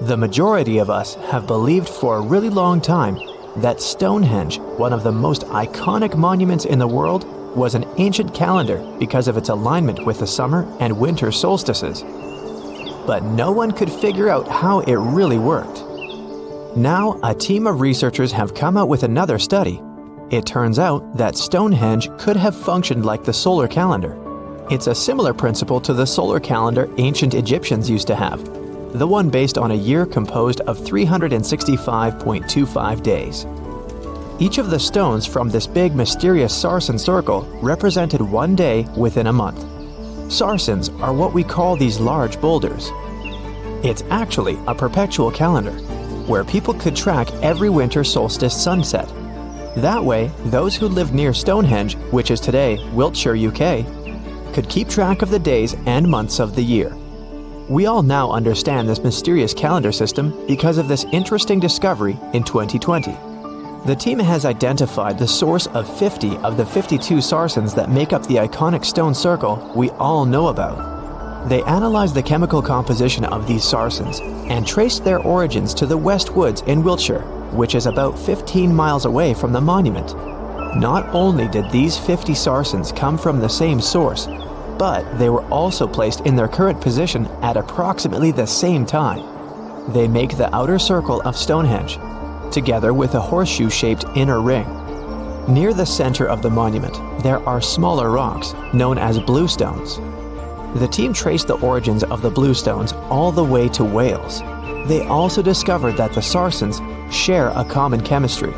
The majority of us have believed for a really long time that Stonehenge, one of the most iconic monuments in the world, was an ancient calendar because of its alignment with the summer and winter solstices. But no one could figure out how it really worked. Now, a team of researchers have come out with another study. It turns out that Stonehenge could have functioned like the solar calendar. It's a similar principle to the solar calendar ancient Egyptians used to have, the one based on a year composed of 365.25 days. Each of the stones from this big mysterious sarsen circle represented one day within a month. Sarsens are what we call these large boulders. It's actually a perpetual calendar, where people could track every winter solstice sunset. That way, those who lived near Stonehenge, which is today Wiltshire, UK, could keep track of the days and months of the year. We all now understand this mysterious calendar system because of this interesting discovery in 2020. The team has identified the source of 50 of the 52 sarsens that make up the iconic stone circle we all know about. They analyzed the chemical composition of these sarsens and traced their origins to the West Woods in Wiltshire, which is about 15 miles away from the monument. Not only did these 50 sarsens come from the same source, but they were also placed in their current position at approximately the same time. They make the outer circle of Stonehenge, together with a horseshoe-shaped inner ring. Near the center of the monument, there are smaller rocks, known as bluestones. The team traced the origins of the bluestones all the way to Wales. They also discovered that the sarsens share a common chemistry,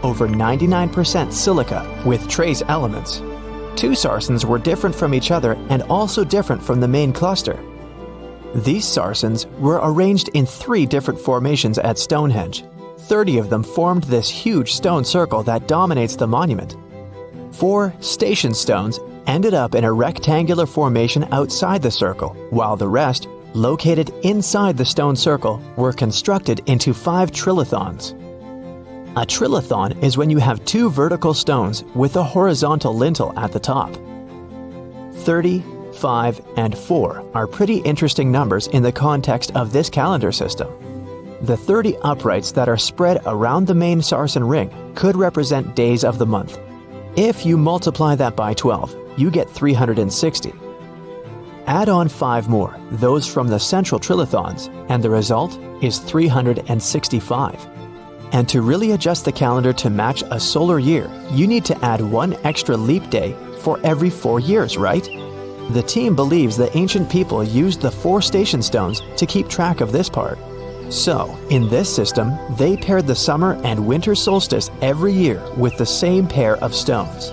over 99% silica with trace elements. Two sarsens were different from each other and also different from the main cluster. These sarsens were arranged in 3 different formations at Stonehenge. 30 of them formed this huge stone circle that dominates the monument. 4 station stones ended up in a rectangular formation outside the circle, while the rest, located inside the stone circle, were constructed into 5 trilithons. A trilithon is when you have 2 vertical stones with a horizontal lintel at the top. 30, 5, and 4 are pretty interesting numbers in the context of this calendar system. The 30 uprights that are spread around the main sarsen ring could represent days of the month. If you multiply that by 12, you get 360. Add on 5 more, those from the central trilithons, and the result is 365. And to really adjust the calendar to match a solar year, you need to add 1 extra leap day for every 4 years, right? The team believes the ancient people used the 4 station stones to keep track of this part. So, in this system, they paired the summer and winter solstice every year with the same pair of stones.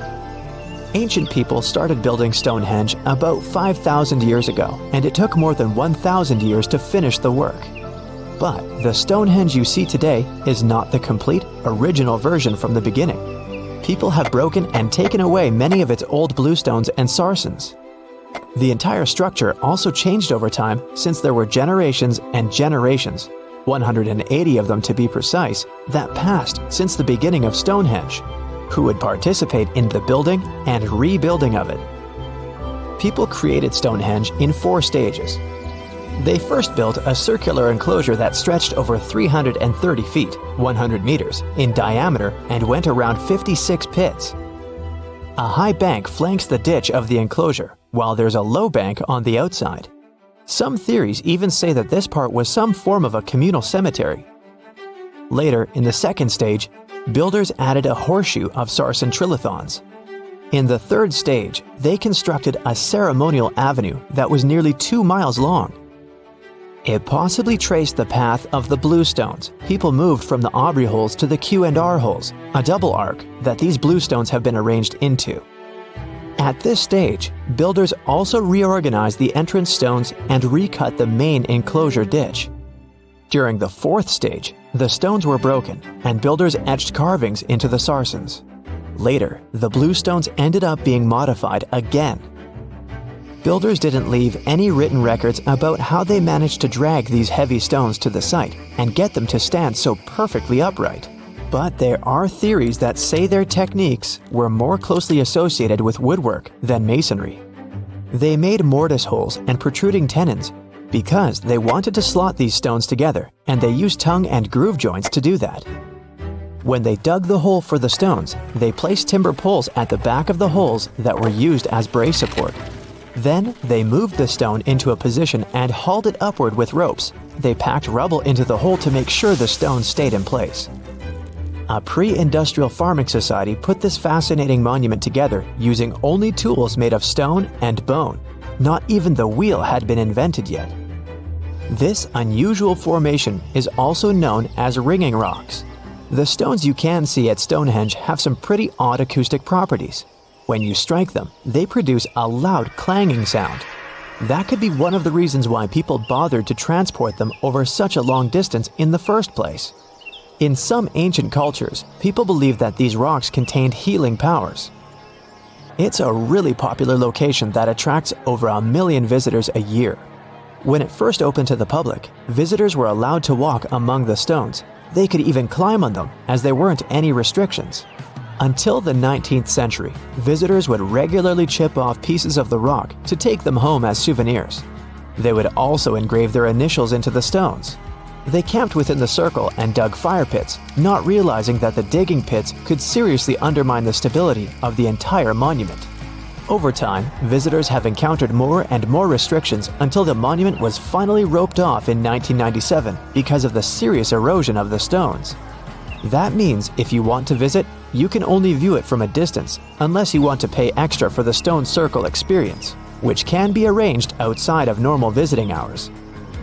Ancient people started building Stonehenge about 5,000 years ago, and it took more than 1,000 years to finish the work. But the Stonehenge you see today is not the complete, original version from the beginning. People have broken and taken away many of its old bluestones and sarsens. The entire structure also changed over time since there were generations and generations, 180 of them to be precise, that passed since the beginning of Stonehenge, who would participate in the building and rebuilding of it. People created Stonehenge in 4 stages. They first built a circular enclosure that stretched over 330 feet, 100 meters, in diameter and went around 56 pits. A high bank flanks the ditch of the enclosure, while there's a low bank on the outside. Some theories even say that this part was some form of a communal cemetery. Later, in the second stage, builders added a horseshoe of sarsen trilithons. In the third stage, they constructed a ceremonial avenue that was nearly 2 miles long. It possibly traced the path of the bluestones. People moved from the Aubrey holes to the Q&R holes, a double arc that these bluestones have been arranged into. At this stage, builders also reorganized the entrance stones and recut the main enclosure ditch. During the fourth stage, the stones were broken and builders etched carvings into the sarsens. Later, the bluestones ended up being modified again. Builders didn't leave any written records about how they managed to drag these heavy stones to the site and get them to stand so perfectly upright. But there are theories that say their techniques were more closely associated with woodwork than masonry. They made mortise holes and protruding tenons because they wanted to slot these stones together, and they used tongue and groove joints to do that. When they dug the hole for the stones, they placed timber poles at the back of the holes that were used as brace support. Then they moved the stone into a position and hauled it upward with ropes. They packed rubble into the hole to make sure the stone stayed in place. A pre-industrial farming society put this fascinating monument together using only tools made of stone and bone. Not even the wheel had been invented yet. This unusual formation is also known as ringing rocks. The stones you can see at Stonehenge have some pretty odd acoustic properties. When you strike them, they produce a loud clanging sound. That could be one of the reasons why people bothered to transport them over such a long distance in the first place. In some ancient cultures, people believed that these rocks contained healing powers. It's a really popular location that attracts over 1 million visitors a year. When it first opened to the public, visitors were allowed to walk among the stones. They could even climb on them, as there weren't any restrictions. Until the 19th century, visitors would regularly chip off pieces of the rock to take them home as souvenirs. They would also engrave their initials into the stones. They camped within the circle and dug fire pits, not realizing that the digging pits could seriously undermine the stability of the entire monument. Over time, visitors have encountered more and more restrictions until the monument was finally roped off in 1997 because of the serious erosion of the stones. That means if you want to visit, you can only view it from a distance unless you want to pay extra for the stone circle experience, which can be arranged outside of normal visiting hours.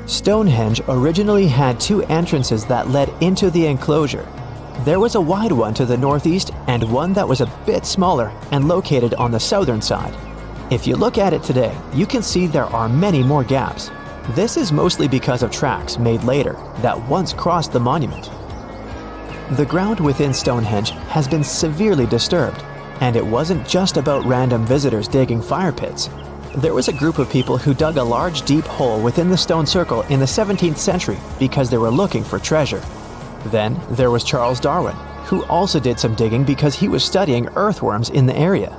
Stonehenge originally had 2 entrances that led into the enclosure. There was a wide one to the northeast and one that was a bit smaller and located on the southern side. If you look at it today, you can see there are many more gaps. This is mostly because of tracks made later that once crossed the monument. The ground within Stonehenge has been severely disturbed, and it wasn't just about random visitors digging fire pits. There was a group of people who dug a large deep hole within the stone circle in the 17th century because they were looking for treasure. Then there was Charles Darwin, who also did some digging because he was studying earthworms in the area.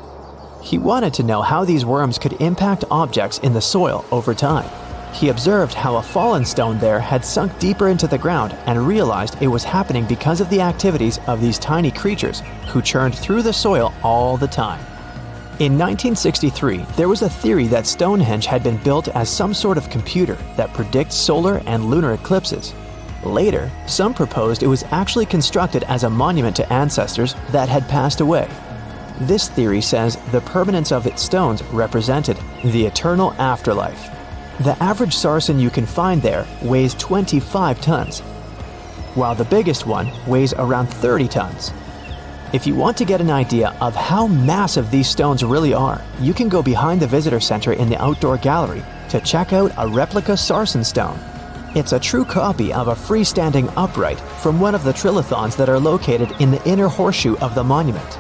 He wanted to know how these worms could impact objects in the soil over time. He observed how a fallen stone there had sunk deeper into the ground and realized it was happening because of the activities of these tiny creatures who churned through the soil all the time. In 1963, there was a theory that Stonehenge had been built as some sort of computer that predicts solar and lunar eclipses. Later, some proposed it was actually constructed as a monument to ancestors that had passed away. This theory says the permanence of its stones represented the eternal afterlife. The average sarsen you can find there weighs 25 tons, while the biggest one weighs around 30 tons. If you want to get an idea of how massive these stones really are, you can go behind the visitor center in the outdoor gallery to check out a replica sarsen stone. It's a true copy of a freestanding upright from one of the trilithons that are located in the inner horseshoe of the monument.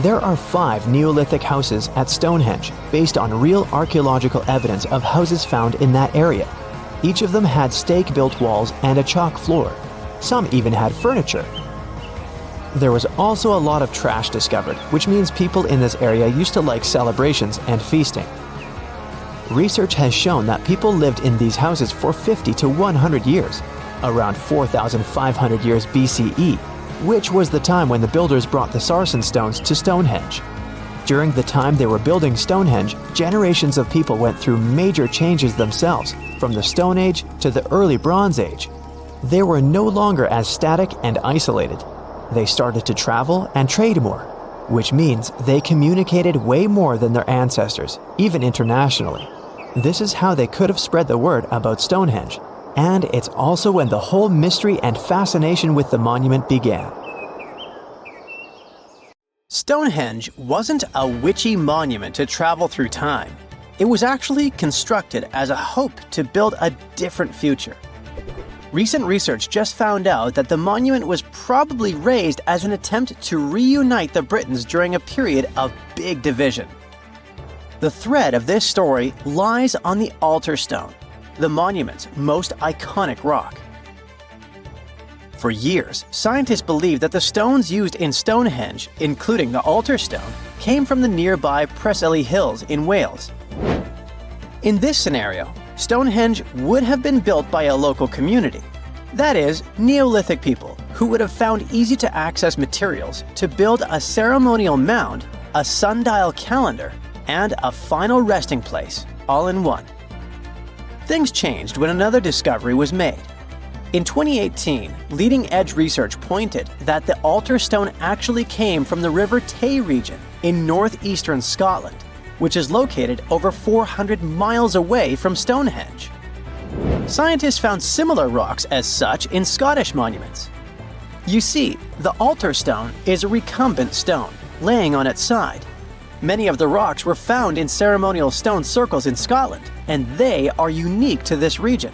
There are 5 Neolithic houses at Stonehenge based on real archaeological evidence of houses found in that area. Each of them had stake-built walls and a chalk floor. Some even had furniture. There was also a lot of trash discovered, which means people in this area used to like celebrations and feasting. Research has shown that people lived in these houses for 50 to 100 years, around 4,500 years BCE, which was the time when the builders brought the sarsen stones to Stonehenge. During the time they were building Stonehenge, generations of people went through major changes themselves, from the Stone Age to the early Bronze Age. They were no longer as static and isolated. They started to travel and trade more, which means they communicated way more than their ancestors, even internationally. This is how they could have spread the word about Stonehenge, and it's also when the whole mystery and fascination with the monument began. Stonehenge wasn't a witchy monument to travel through time. It was actually constructed as a hope to build a different future. Recent research just found out that the monument was probably raised as an attempt to reunite the Britons during a period of big division. The thread of this story lies on the altar stone, the monument's most iconic rock. For years, scientists believed that the stones used in Stonehenge, including the altar stone, came from the nearby Preseli Hills in Wales. In this scenario, Stonehenge would have been built by a local community. That is, Neolithic people who would have found easy-to-access materials to build a ceremonial mound, a sundial calendar, and a final resting place, all in one. Things changed when another discovery was made. In 2018, leading-edge research pointed that the altar stone actually came from the River Tay region in northeastern Scotland, which is located over 400 miles away from Stonehenge. Scientists found similar rocks as such in Scottish monuments. You see, the altar stone is a recumbent stone, laying on its side. Many of the rocks were found in ceremonial stone circles in Scotland, and they are unique to this region.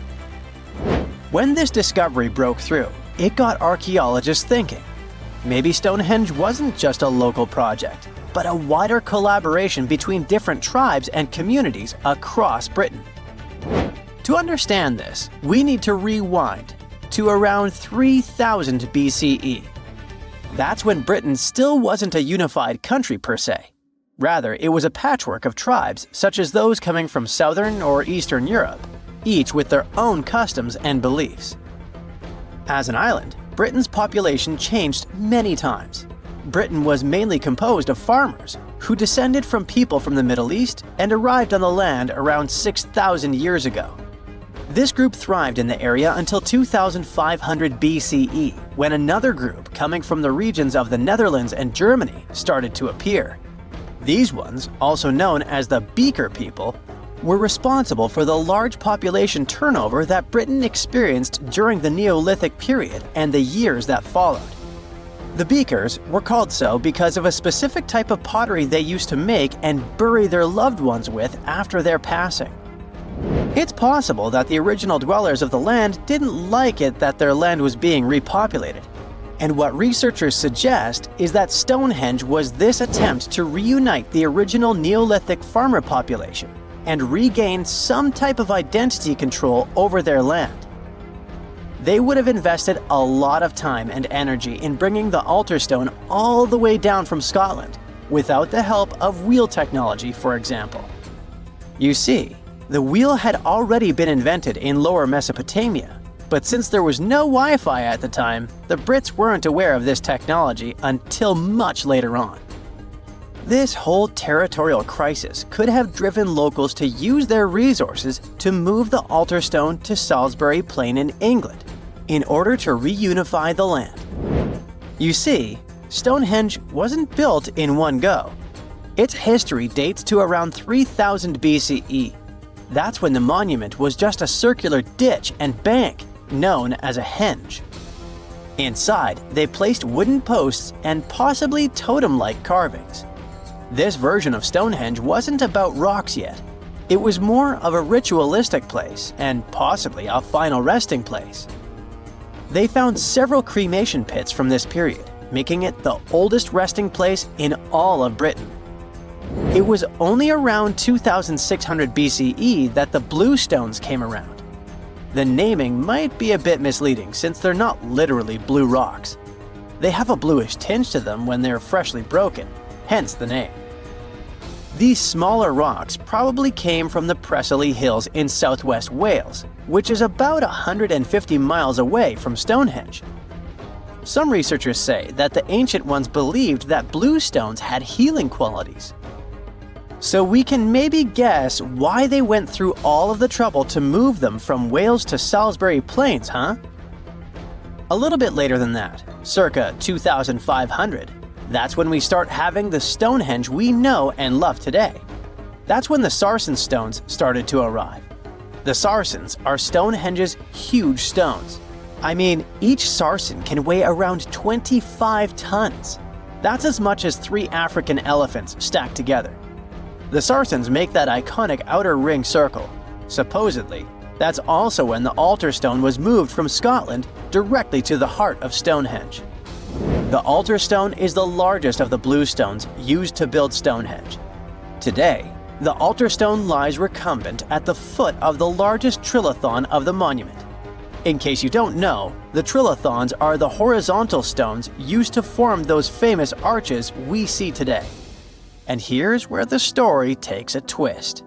When this discovery broke through, it got archaeologists thinking. Maybe Stonehenge wasn't just a local project, but a wider collaboration between different tribes and communities across Britain. To understand this, we need to rewind to around 3000 BCE. That's when Britain still wasn't a unified country per se. Rather, it was a patchwork of tribes such as those coming from southern or eastern Europe, each with their own customs and beliefs. As an island, Britain's population changed many times. Britain was mainly composed of farmers who descended from people from the Middle East and arrived on the land around 6,000 years ago. This group thrived in the area until 2500 BCE, when another group coming from the regions of the Netherlands and Germany started to appear. These ones, also known as the Beaker people, were responsible for the large population turnover that Britain experienced during the Neolithic period and the years that followed. The Beakers were called so because of a specific type of pottery they used to make and bury their loved ones with after their passing. It's possible that the original dwellers of the land didn't like it that their land was being repopulated. And what researchers suggest is that Stonehenge was this attempt to reunite the original Neolithic farmer population and regain some type of identity control over their land. They would have invested a lot of time and energy in bringing the altar stone all the way down from Scotland, without the help of wheel technology, for example. You see, the wheel had already been invented in Lower Mesopotamia, but since there was no Wi-Fi at the time, the Brits weren't aware of this technology until much later on. This whole territorial crisis could have driven locals to use their resources to move the altar stone to Salisbury Plain in England, in order to reunify the land. You see, Stonehenge wasn't built in one go. Its history dates to around 3000 BCE. That's when the monument was just a circular ditch and bank known as a henge. Inside, they placed wooden posts and possibly totem-like carvings. This version of Stonehenge wasn't about rocks yet. It was more of a ritualistic place and possibly a final resting place. They found several cremation pits from this period, making it the oldest resting place in all of Britain. It was only around 2600 BCE that the blue stones came around. The naming might be a bit misleading since they're not literally blue rocks. They have a bluish tinge to them when they're freshly broken, hence the name. These smaller rocks probably came from the Preseli Hills in southwest Wales, which is about 150 miles away from Stonehenge. Some researchers say that the ancient ones believed that blue stones had healing qualities. So we can maybe guess why they went through all of the trouble to move them from Wales to Salisbury Plains, huh? A little bit later than that, circa 2500, that's when we start having the Stonehenge we know and love today. That's when the Sarsen stones started to arrive. The Sarsens are Stonehenge's huge stones. I mean, each Sarsen can weigh around 25 tons. That's as much as 3 African elephants stacked together. The Sarsens make that iconic outer ring circle. Supposedly, that's also when the altar stone was moved from Scotland directly to the heart of Stonehenge. The altar stone is the largest of the blue stones used to build Stonehenge. Today, the altar stone lies recumbent at the foot of the largest trilithon of the monument. In case you don't know, the trilithons are the horizontal stones used to form those famous arches we see today. And here's where the story takes a twist.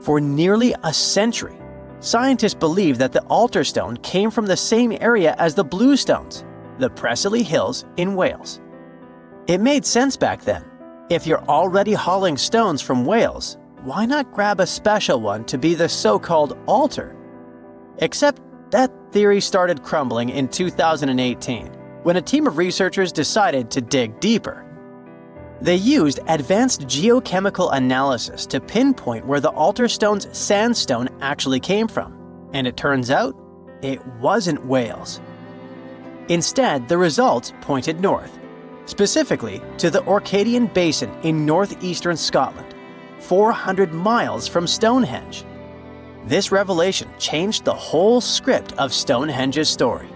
For nearly a century, scientists believed that the altar stone came from the same area as the Blue Stones, the Preseli Hills in Wales. It made sense back then. If you're already hauling stones from Wales, why not grab a special one to be the so-called altar? Except that theory started crumbling in 2018 when a team of researchers decided to dig deeper. They used advanced geochemical analysis to pinpoint where the altar stone's sandstone actually came from, and it turns out it wasn't Wales. Instead, the results pointed north, specifically to the Orcadian Basin in northeastern Scotland, 400 miles from Stonehenge. This revelation changed the whole script of Stonehenge's story.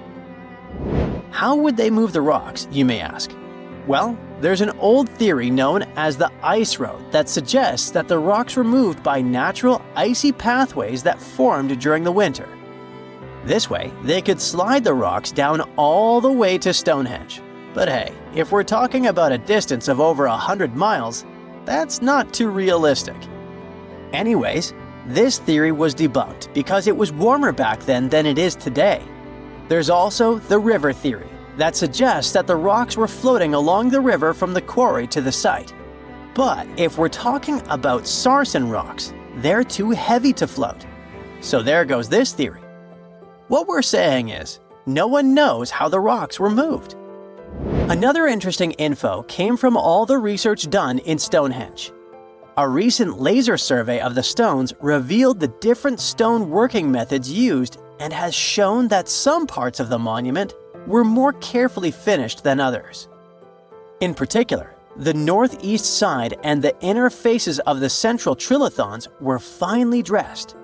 How would they move the rocks, you may ask? Well, there's an old theory known as the ice road that suggests that the rocks were moved by natural icy pathways that formed during the winter. This way, they could slide the rocks down all the way to Stonehenge. But hey, if we're talking about a distance of over 100 miles, that's not too realistic. Anyways, this theory was debunked because it was warmer back then than it is today. There's also the river theory that suggests that the rocks were floating along the river from the quarry to the site. But if we're talking about sarsen rocks, they're too heavy to float. So there goes this theory. What we're saying is, no one knows how the rocks were moved. Another interesting info came from all the research done in Stonehenge. A recent laser survey of the stones revealed the different stone working methods used and has shown that some parts of the monument were more carefully finished than others. In particular, the northeast side and the inner faces of the central trilithons were finely dressed.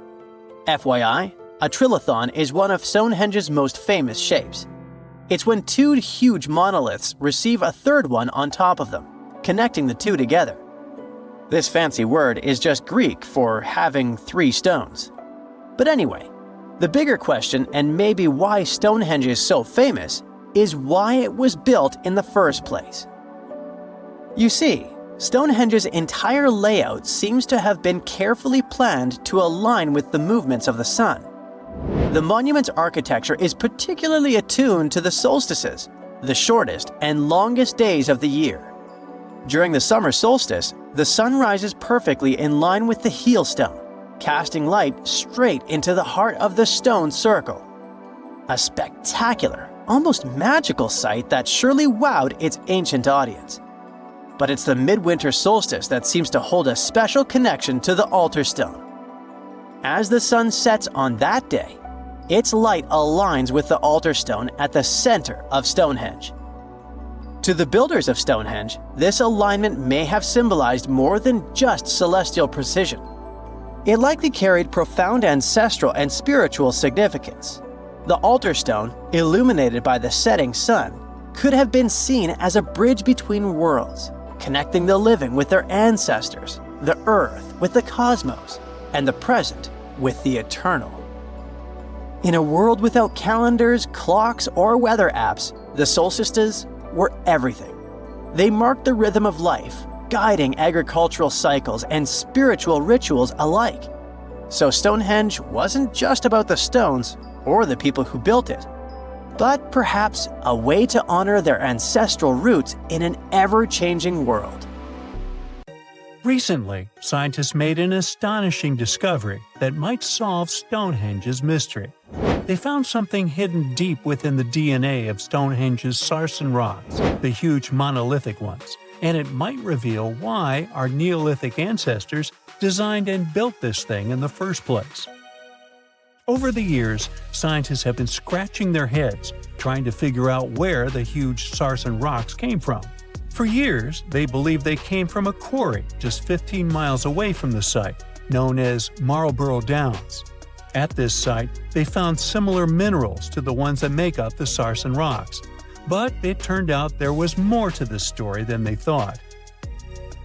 FYI, a trilithon is one of Stonehenge's most famous shapes. It's when two huge monoliths receive a third one on top of them, connecting the two together. This fancy word is just Greek for having three stones. But anyway, the bigger question, and maybe why Stonehenge is so famous, is why it was built in the first place. You see, Stonehenge's entire layout seems to have been carefully planned to align with the movements of the sun. The monument's architecture is particularly attuned to the solstices, the shortest and longest days of the year. During the summer solstice, the sun rises perfectly in line with the heel stone, casting light straight into the heart of the stone circle. A spectacular, almost magical sight that surely wowed its ancient audience. But it's the midwinter solstice that seems to hold a special connection to the altar stone. As the sun sets on that day, its light aligns with the altar stone at the center of Stonehenge. To the builders of Stonehenge, this alignment may have symbolized more than just celestial precision. It likely carried profound ancestral and spiritual significance. The altar stone, illuminated by the setting sun, could have been seen as a bridge between worlds, connecting the living with their ancestors, the earth with the cosmos, and the present with the eternal. In a world without calendars, clocks, or weather apps, the solstices were everything. They marked the rhythm of life, guiding agricultural cycles and spiritual rituals alike. So Stonehenge wasn't just about the stones or the people who built it, but perhaps a way to honor their ancestral roots in an ever-changing world. Recently, scientists made an astonishing discovery that might solve Stonehenge's mystery. They found something hidden deep within the DNA of Stonehenge's sarsen rocks, the huge monolithic ones, and it might reveal why our Neolithic ancestors designed and built this thing in the first place. Over the years, scientists have been scratching their heads, trying to figure out where the huge sarsen rocks came from. For years, they believed they came from a quarry just 15 miles away from the site, known as Marlborough Downs. At this site, they found similar minerals to the ones that make up the sarsen rocks. But it turned out there was more to this story than they thought.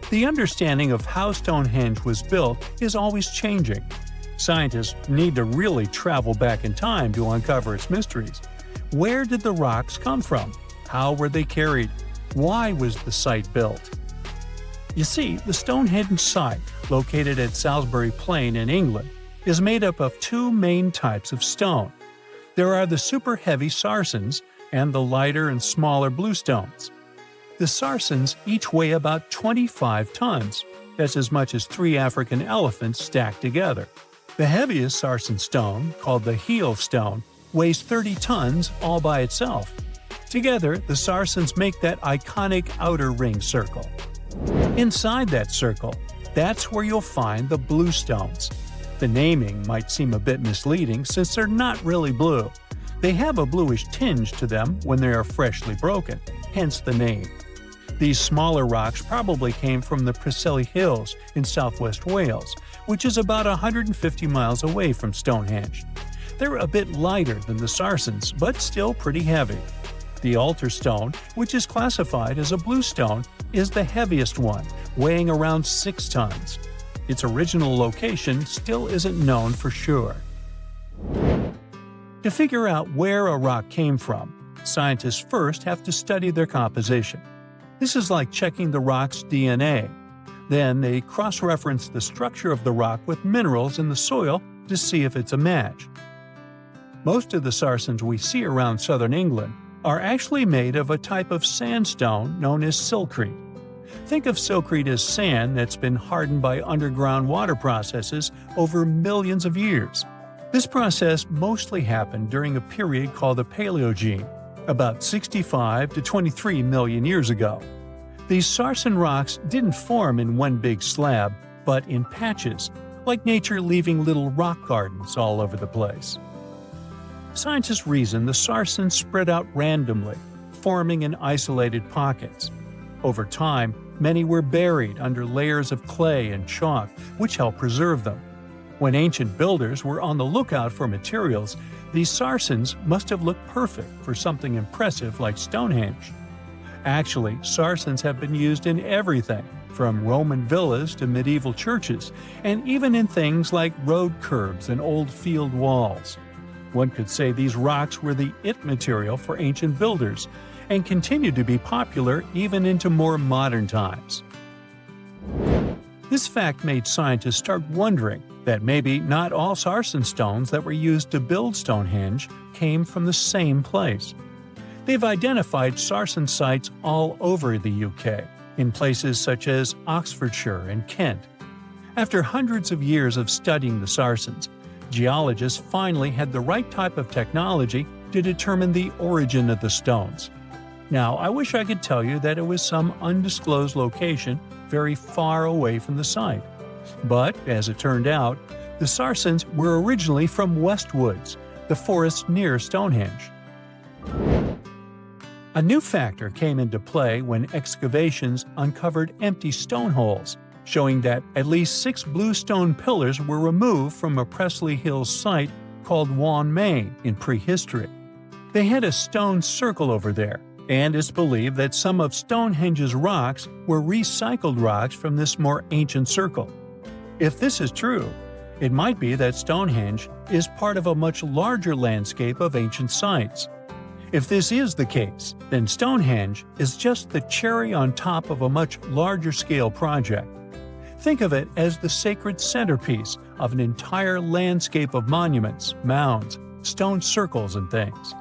The understanding of how Stonehenge was built is always changing. Scientists need to really travel back in time to uncover its mysteries. Where did the rocks come from? How were they carried? Why was the site built? You see, the Stonehenge site, located at Salisbury Plain in England, is made up of two main types of stone. There are the super heavy sarsens and the lighter and smaller bluestones. The sarsens each weigh about 25 tons. That's as much as 3 African elephants stacked together. The heaviest sarsen stone, called the heel stone, weighs 30 tons all by itself. Together, the sarsens make that iconic outer ring circle. Inside that circle, that's where you'll find the bluestones. The naming might seem a bit misleading since they're not really blue. They have a bluish tinge to them when they are freshly broken, hence the name. These smaller rocks probably came from the Preseli Hills in southwest Wales, which is about 150 miles away from Stonehenge. They're a bit lighter than the sarsens, but still pretty heavy. The altar stone, which is classified as a bluestone, is the heaviest one, weighing around 6 tons. Its original location still isn't known for sure. To figure out where a rock came from, scientists first have to study their composition. This is like checking the rock's DNA. Then they cross-reference the structure of the rock with minerals in the soil to see if it's a match. Most of the sarsens we see around southern England are actually made of a type of sandstone known as silcrete. Think of silcrete as sand that's been hardened by underground water processes over millions of years. This process mostly happened during a period called the Paleogene, about 65 to 23 million years ago. These sarsen rocks didn't form in one big slab, but in patches, like nature leaving little rock gardens all over the place. Scientists reason the sarsens spread out randomly, forming in isolated pockets. Over time, many were buried under layers of clay and chalk, which helped preserve them. When ancient builders were on the lookout for materials, these sarsens must have looked perfect for something impressive like Stonehenge. Actually, sarsens have been used in everything, from Roman villas to medieval churches, and even in things like road curbs and old field walls. One could say these rocks were the it material for ancient builders, and continue to be popular even into more modern times. This fact made scientists start wondering that maybe not all sarsen stones that were used to build Stonehenge came from the same place. They've identified sarsen sites all over the UK, in places such as Oxfordshire and Kent. After hundreds of years of studying the sarsens, geologists finally had the right type of technology to determine the origin of the stones. Now, I wish I could tell you that it was some undisclosed location very far away from the site. But, as it turned out, the sarsens were originally from Westwoods, the forest near Stonehenge. A new factor came into play when excavations uncovered empty stone holes, showing that at least 6 bluestone pillars were removed from a Preseli Hills site called Wan Main in prehistory. They had a stone circle over there, and it's believed that some of Stonehenge's rocks were recycled rocks from this more ancient circle. If this is true, it might be that Stonehenge is part of a much larger landscape of ancient sites. If this is the case, then Stonehenge is just the cherry on top of a much larger scale project. Think of it as the sacred centerpiece of an entire landscape of monuments, mounds, stone circles, and things.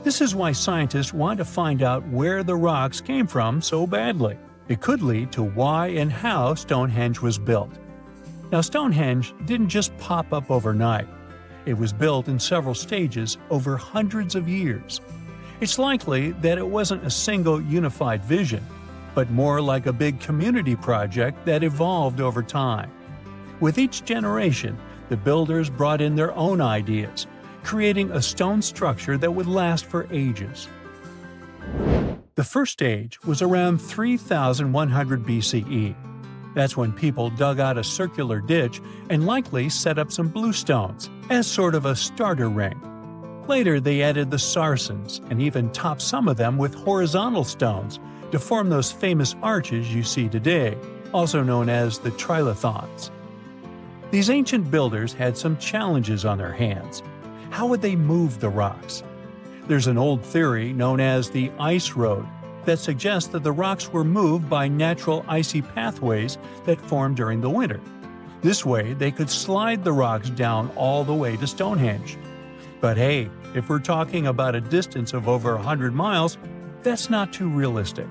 This is why scientists want to find out where the rocks came from so badly. It could lead to why and how Stonehenge was built. Now, Stonehenge didn't just pop up overnight. It was built in several stages over hundreds of years. It's likely that it wasn't a single unified vision, but more like a big community project that evolved over time. With each generation, the builders brought in their own ideas, creating a stone structure that would last for ages. The first stage was around 3100 BCE. That's when people dug out a circular ditch and likely set up some bluestones as sort of a starter ring. Later, they added the sarsens and even topped some of them with horizontal stones to form those famous arches you see today, also known as the trilithons. These ancient builders had some challenges on their hands. How would they move the rocks? There's an old theory known as the ice road, that suggests that the rocks were moved by natural icy pathways that formed during the winter. This way, they could slide the rocks down all the way to Stonehenge. But hey, if we're talking about a distance of over 100 miles, that's not too realistic.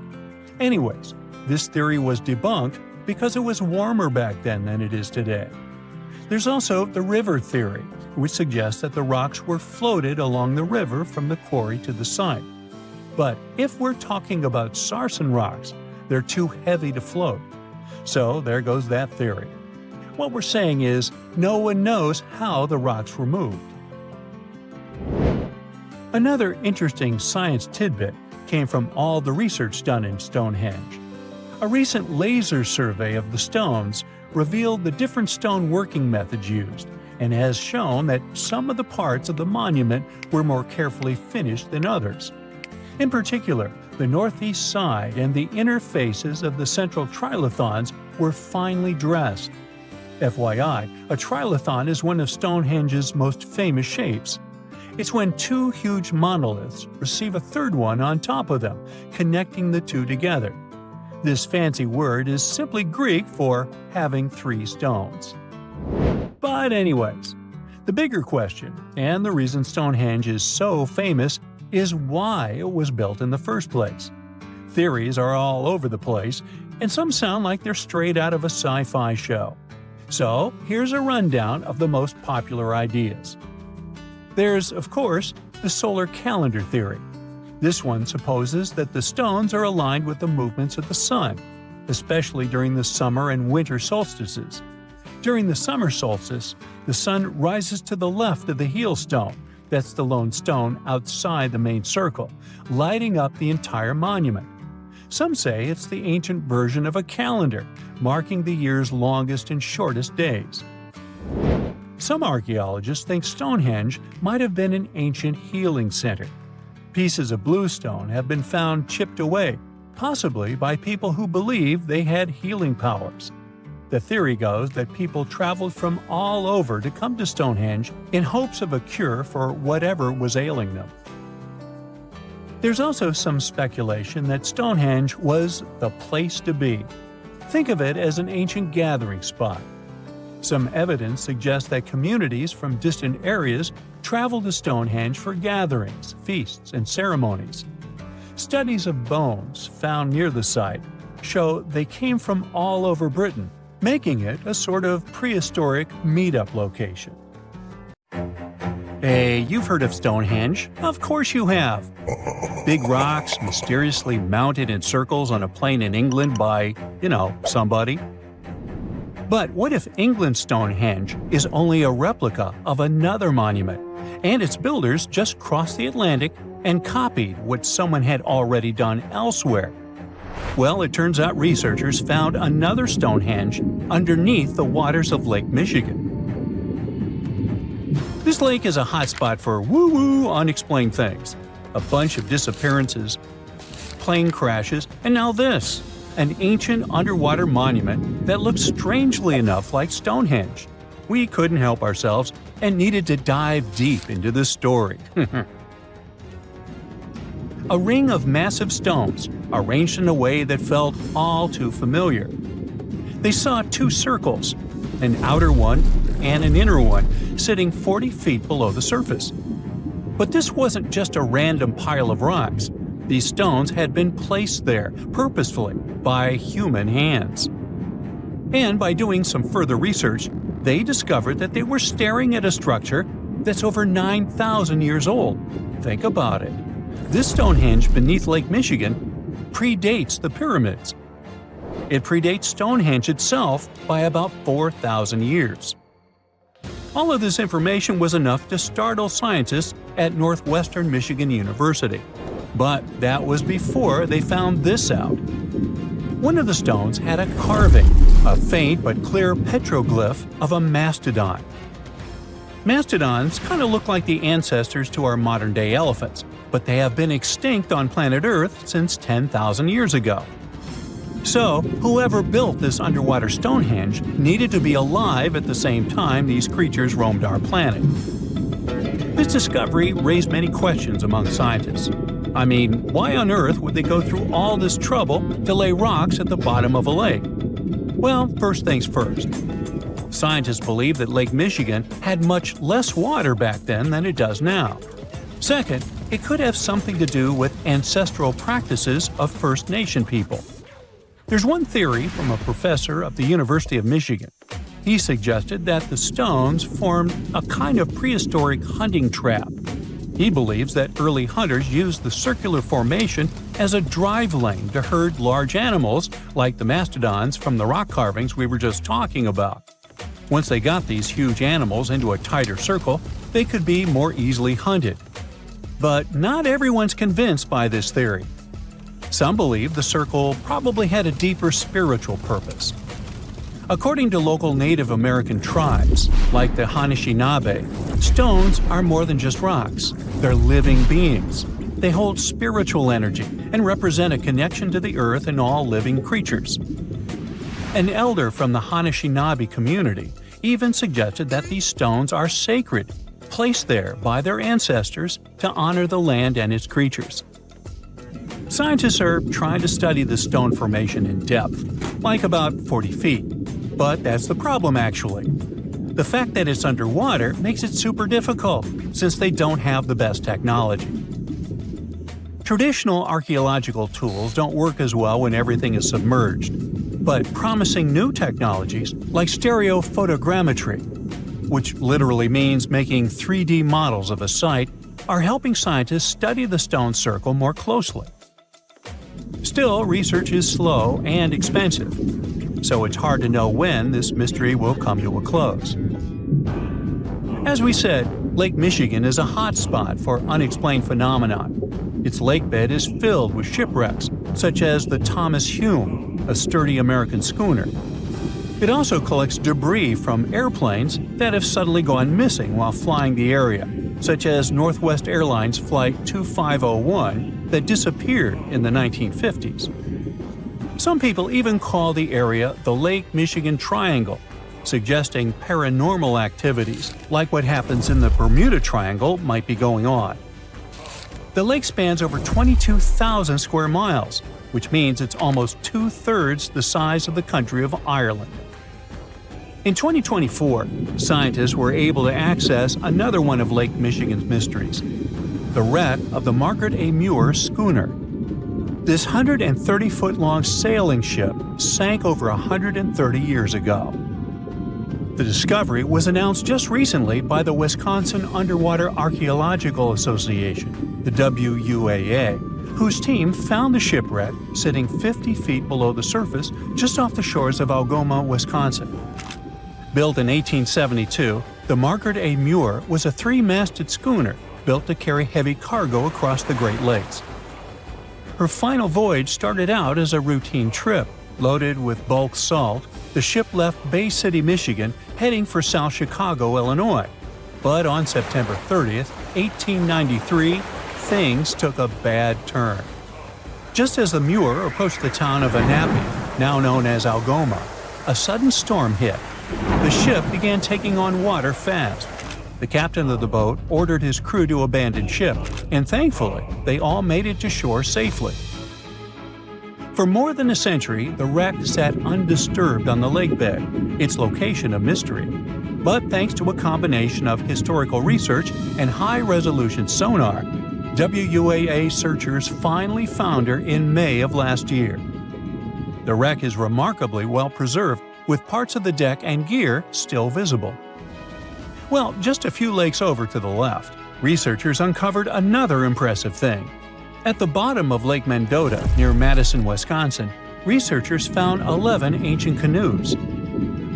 Anyways, this theory was debunked because it was warmer back then than it is today. There's also the river theory, which suggests that the rocks were floated along the river from the quarry to the site. But if we're talking about sarsen rocks, they're too heavy to float. So there goes that theory. What we're saying is, no one knows how the rocks were moved. Another interesting science tidbit came from all the research done in Stonehenge. A recent laser survey of the stones revealed the different stone working methods used, and has shown that some of the parts of the monument were more carefully finished than others. In particular, the northeast side and the inner faces of the central trilithons were finely dressed. FYI, a trilithon is one of Stonehenge's most famous shapes. It's when two huge monoliths receive a third one on top of them, connecting the two together. This fancy word is simply Greek for having three stones. But anyways, the bigger question, and the reason Stonehenge is so famous, is why it was built in the first place. Theories are all over the place, and some sound like they're straight out of a sci-fi show. So here's a rundown of the most popular ideas. There's, of course, the solar calendar theory. This one supposes that the stones are aligned with the movements of the sun, especially during the summer and winter solstices. During the summer solstice, the sun rises to the left of the heel stone, that's the lone stone outside the main circle, lighting up the entire monument. Some say it's the ancient version of a calendar, marking the year's longest and shortest days. Some archaeologists think Stonehenge might have been an ancient healing center. Pieces of bluestone have been found chipped away, possibly by people who believed they had healing powers. The theory goes that people traveled from all over to come to Stonehenge in hopes of a cure for whatever was ailing them. There's also some speculation that Stonehenge was the place to be. Think of it as an ancient gathering spot. Some evidence suggests that communities from distant areas traveled to Stonehenge for gatherings, feasts, and ceremonies. Studies of bones found near the site show they came from all over Britain, making it a sort of prehistoric meetup location. Hey, you've heard of Stonehenge? Of course you have. Big rocks mysteriously mounted in circles on a plain in England by, somebody. But what if England's Stonehenge is only a replica of another monument, and its builders just crossed the Atlantic and copied what someone had already done elsewhere? Well, it turns out researchers found another Stonehenge underneath the waters of Lake Michigan. This lake is a hotspot for woo-woo unexplained things. A bunch of disappearances, plane crashes, and now this. An ancient underwater monument that looks strangely enough like Stonehenge. We couldn't help ourselves and needed to dive deep into the story. A ring of massive stones, arranged in a way that felt all too familiar. They saw two circles, an outer one and an inner one, sitting 40 feet below the surface. But this wasn't just a random pile of rocks. These stones had been placed there, purposefully, by human hands. And by doing some further research, they discovered that they were staring at a structure that's over 9,000 years old. Think about it. This Stonehenge beneath Lake Michigan predates the pyramids. It predates Stonehenge itself by about 4,000 years. All of this information was enough to startle scientists at Northwestern Michigan University. But that was before they found this out. One of the stones had a carving, a faint but clear petroglyph of a mastodon. Mastodons kind of look like the ancestors to our modern-day elephants, but they have been extinct on planet Earth since 10,000 years ago. So, whoever built this underwater Stonehenge needed to be alive at the same time these creatures roamed our planet. This discovery raised many questions among scientists. I mean, why on earth would they go through all this trouble to lay rocks at the bottom of a lake? Well, first things first. Scientists believe that Lake Michigan had much less water back then than it does now. Second, it could have something to do with ancestral practices of First Nation people. There's one theory from a professor of the University of Michigan. He suggested that the stones formed a kind of prehistoric hunting trap. He believes that early hunters used the circular formation as a drive lane to herd large animals like the mastodons from the rock carvings we were just talking about. Once they got these huge animals into a tighter circle, they could be more easily hunted. But not everyone's convinced by this theory. Some believe the circle probably had a deeper spiritual purpose. According to local Native American tribes, like the Anishinaabe, stones are more than just rocks. They're living beings. They hold spiritual energy and represent a connection to the earth and all living creatures. An elder from the Anishinaabe community even suggested that these stones are sacred, placed there by their ancestors to honor the land and its creatures. Scientists are trying to study the stone formation in depth, like about 40 feet. But that's the problem, actually. The fact that it's underwater makes it super difficult, since they don't have the best technology. Traditional archaeological tools don't work as well when everything is submerged, but promising new technologies like stereophotogrammetry, which literally means making 3D models of a site, are helping scientists study the stone circle more closely. Still, research is slow and expensive, so it's hard to know when this mystery will come to a close. As we said, Lake Michigan is a hot spot for unexplained phenomena. Its lakebed is filled with shipwrecks, such as the Thomas Hume, a sturdy American schooner. It also collects debris from airplanes that have suddenly gone missing while flying the area, such as Northwest Airlines Flight 2501 that disappeared in the 1950s. Some people even call the area the Lake Michigan Triangle, suggesting paranormal activities like what happens in the Bermuda Triangle might be going on. The lake spans over 22,000 square miles, which means it's almost two-thirds the size of the country of Ireland. In 2024, scientists were able to access another one of Lake Michigan's mysteries, the wreck of the Margaret A. Muir schooner. This 130-foot-long sailing ship sank over 130 years ago. The discovery was announced just recently by the Wisconsin Underwater Archaeological Association, the WUAA, whose team found the shipwreck sitting 50 feet below the surface just off the shores of Algoma, Wisconsin. Built in 1872, the Margaret A. Muir was a three-masted schooner built to carry heavy cargo across the Great Lakes. Her final voyage started out as a routine trip. Loaded with bulk salt, the ship left Bay City, Michigan, heading for South Chicago, Illinois. But on September 30th, 1893, things took a bad turn. Just as the Muir approached the town of Annapolis, now known as Algoma, a sudden storm hit. The ship began taking on water fast. The captain of the boat ordered his crew to abandon ship, and thankfully, they all made it to shore safely. For more than a century, the wreck sat undisturbed on the lakebed, its location a mystery. But thanks to a combination of historical research and high-resolution sonar, WUAA searchers finally found her in May of last year. The wreck is remarkably well preserved, with parts of the deck and gear still visible. Well, just a few lakes over to the left, researchers uncovered another impressive thing. At the bottom of Lake Mendota, near Madison, Wisconsin, researchers found 11 ancient canoes.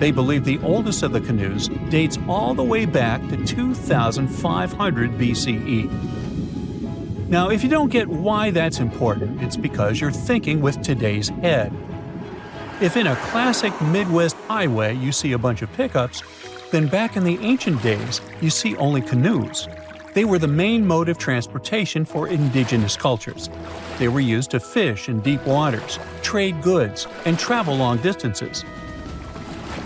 They believe the oldest of the canoes dates all the way back to 2500 BCE. Now, if you don't get why that's important, it's because you're thinking with today's head. If in a classic Midwest highway you see a bunch of pickups, then back in the ancient days you see only canoes. They were the main mode of transportation for indigenous cultures. They were used to fish in deep waters, trade goods, and travel long distances.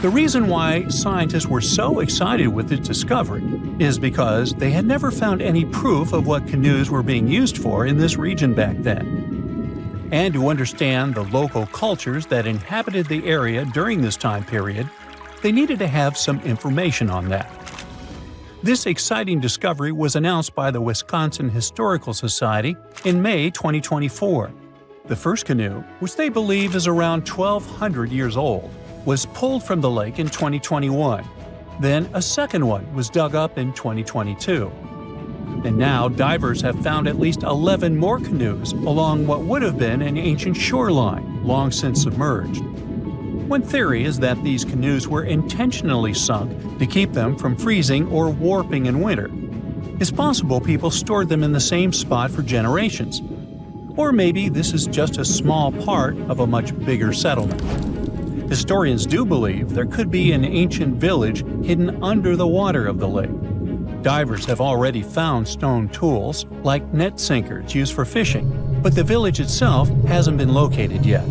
The reason why scientists were so excited with its discovery is because they had never found any proof of what canoes were being used for in this region back then. And to understand the local cultures that inhabited the area during this time period, they needed to have some information on that. This exciting discovery was announced by the Wisconsin Historical Society in May 2024. The first canoe, which they believe is around 1,200 years old, was pulled from the lake in 2021. Then a second one was dug up in 2022. And now divers have found at least 11 more canoes along what would have been an ancient shoreline, long since submerged. One theory is that these canoes were intentionally sunk to keep them from freezing or warping in winter. It's possible people stored them in the same spot for generations. Or maybe this is just a small part of a much bigger settlement. Historians do believe there could be an ancient village hidden under the water of the lake. Divers have already found stone tools, like net sinkers used for fishing, but the village itself hasn't been located yet.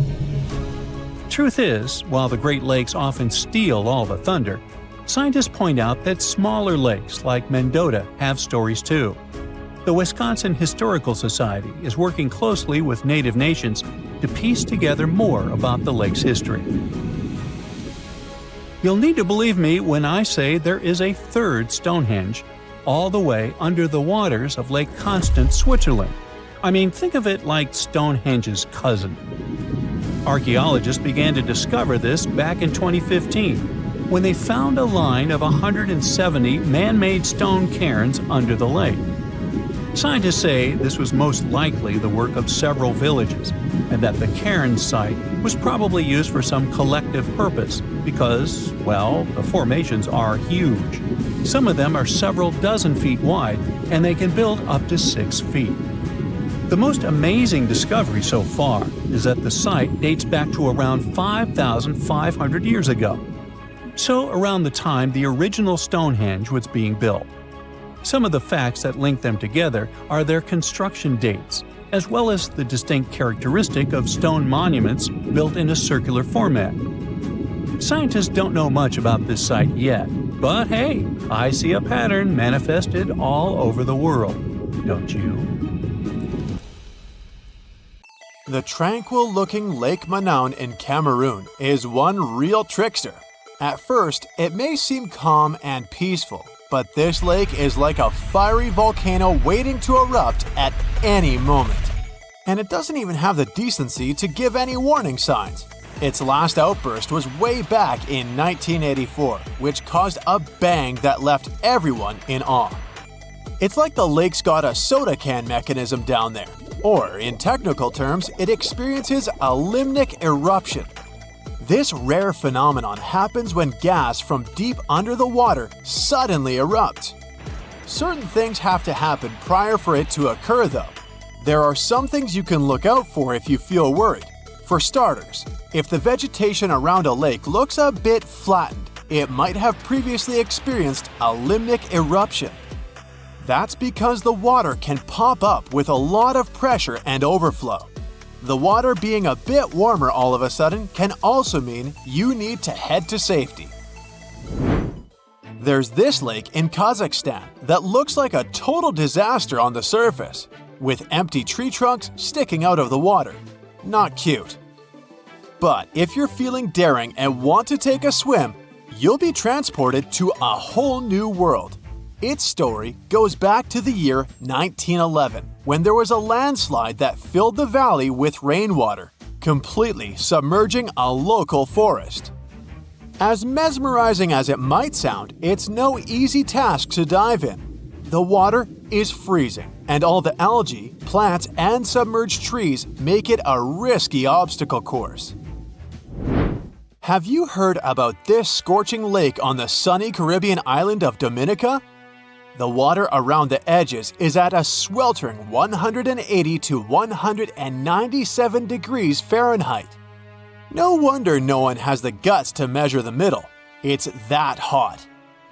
Truth is, while the Great Lakes often steal all the thunder, scientists point out that smaller lakes like Mendota have stories too. The Wisconsin Historical Society is working closely with Native nations to piece together more about the lake's history. You'll need to believe me when I say there is a third Stonehenge, all the way under the waters of Lake Constance, Switzerland. I mean, think of it like Stonehenge's cousin. Archaeologists began to discover this back in 2015, when they found a line of 170 man-made stone cairns under the lake. Scientists say this was most likely the work of several villages, and that the cairn site was probably used for some collective purpose because, well, the formations are huge. Some of them are several dozen feet wide, and they can build up to 6 feet. The most amazing discovery so far is that the site dates back to around 5,500 years ago. So around the time the original Stonehenge was being built. Some of the facts that link them together are their construction dates, as well as the distinct characteristic of stone monuments built in a circular format. Scientists don't know much about this site yet, but hey, I see a pattern manifested all over the world, don't you? The tranquil-looking Lake Manaun in Cameroon is one real trickster. At first, it may seem calm and peaceful, but this lake is like a fiery volcano waiting to erupt at any moment. And it doesn't even have the decency to give any warning signs. Its last outburst was way back in 1984, which caused a bang that left everyone in awe. It's like the lake's got a soda can mechanism down there, or in technical terms, it experiences a limnic eruption. This rare phenomenon happens when gas from deep under the water suddenly erupts. Certain things have to happen prior for it to occur though. There are some things you can look out for if you feel worried. For starters, if the vegetation around a lake looks a bit flattened, it might have previously experienced a limnic eruption. That's because the water can pop up with a lot of pressure and overflow. The water being a bit warmer all of a sudden can also mean you need to head to safety. There's this lake in Kazakhstan that looks like a total disaster on the surface, with empty tree trunks sticking out of the water. Not cute. But if you're feeling daring and want to take a swim, you'll be transported to a whole new world. Its story goes back to the year 1911, when there was a landslide that filled the valley with rainwater, completely submerging a local forest. As mesmerizing as it might sound, it's no easy task to dive in. The water is freezing, and all the algae, plants, and submerged trees make it a risky obstacle course. Have you heard about this scorching lake on the sunny Caribbean island of Dominica? The water around the edges is at a sweltering 180 to 197 degrees Fahrenheit. No wonder no one has the guts to measure the middle. It's that hot.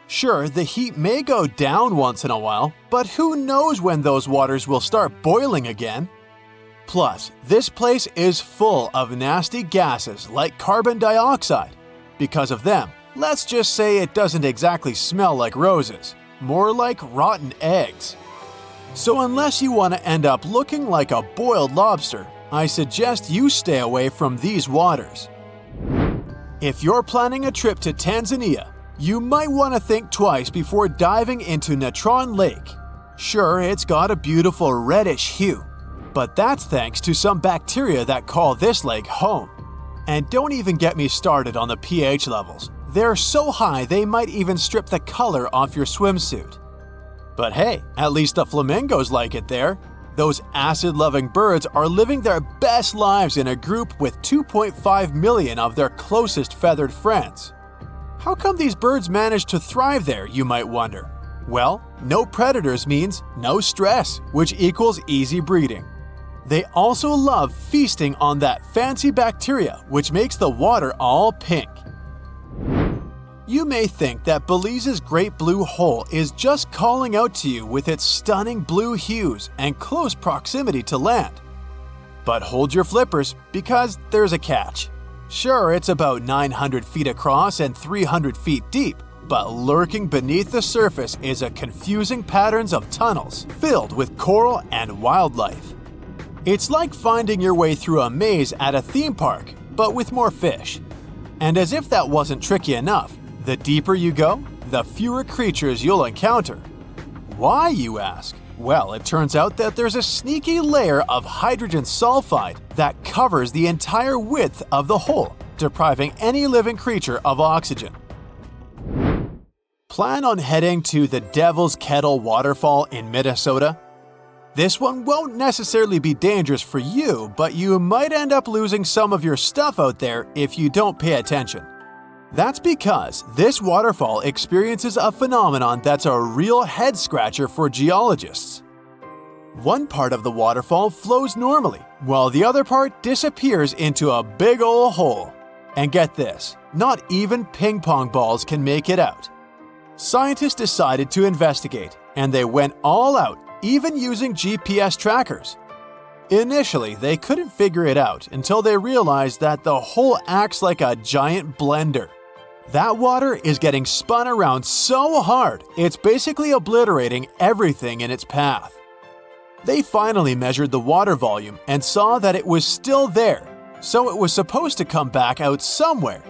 Sure, the heat may go down once in a while, but who knows when those waters will start boiling again? Plus, this place is full of nasty gases like carbon dioxide. Because of them, Let's just say it doesn't exactly smell like roses, more like rotten eggs. So unless you want to end up looking like a boiled lobster, I suggest you stay away from these waters. If you're planning a trip to Tanzania, you might want to think twice before diving into Natron Lake. Sure, it's got a beautiful reddish hue, but that's thanks to some bacteria that call this lake home. And don't even get me started on the pH levels. They're so high they might even strip the color off your swimsuit. But hey, at least the flamingos like it there. Those acid-loving birds are living their best lives in a group with 2.5 million of their closest feathered friends. How come these birds manage to thrive there, you might wonder? Well, no predators means no stress, which equals easy breeding. They also love feasting on that fancy bacteria, which makes the water all pink. You may think that Belize's Great Blue Hole is just calling out to you with its stunning blue hues and close proximity to land. But hold your flippers, because there's a catch. Sure, it's about 900 feet across and 300 feet deep, but lurking beneath the surface is a confusing patterns of tunnels filled with coral and wildlife. It's like finding your way through a maze at a theme park, but with more fish. And as if that wasn't tricky enough, the deeper you go, the fewer creatures you'll encounter. Why, you ask? Well, it turns out that there's a sneaky layer of hydrogen sulfide that covers the entire width of the hole, depriving any living creature of oxygen. Plan on heading to the Devil's Kettle waterfall in Minnesota? This one won't necessarily be dangerous for you, but you might end up losing some of your stuff out there if you don't pay attention. That's because this waterfall experiences a phenomenon that's a real head-scratcher for geologists. One part of the waterfall flows normally, while the other part disappears into a big ol' hole. And get this, not even ping pong balls can make it out. Scientists decided to investigate, and they went all out, even using GPS trackers. Initially, they couldn't figure it out until they realized that the hole acts like a giant blender. That water is getting spun around so hard, it's basically obliterating everything in its path. They finally measured the water volume and saw that it was still there, so it was supposed to come back out somewhere.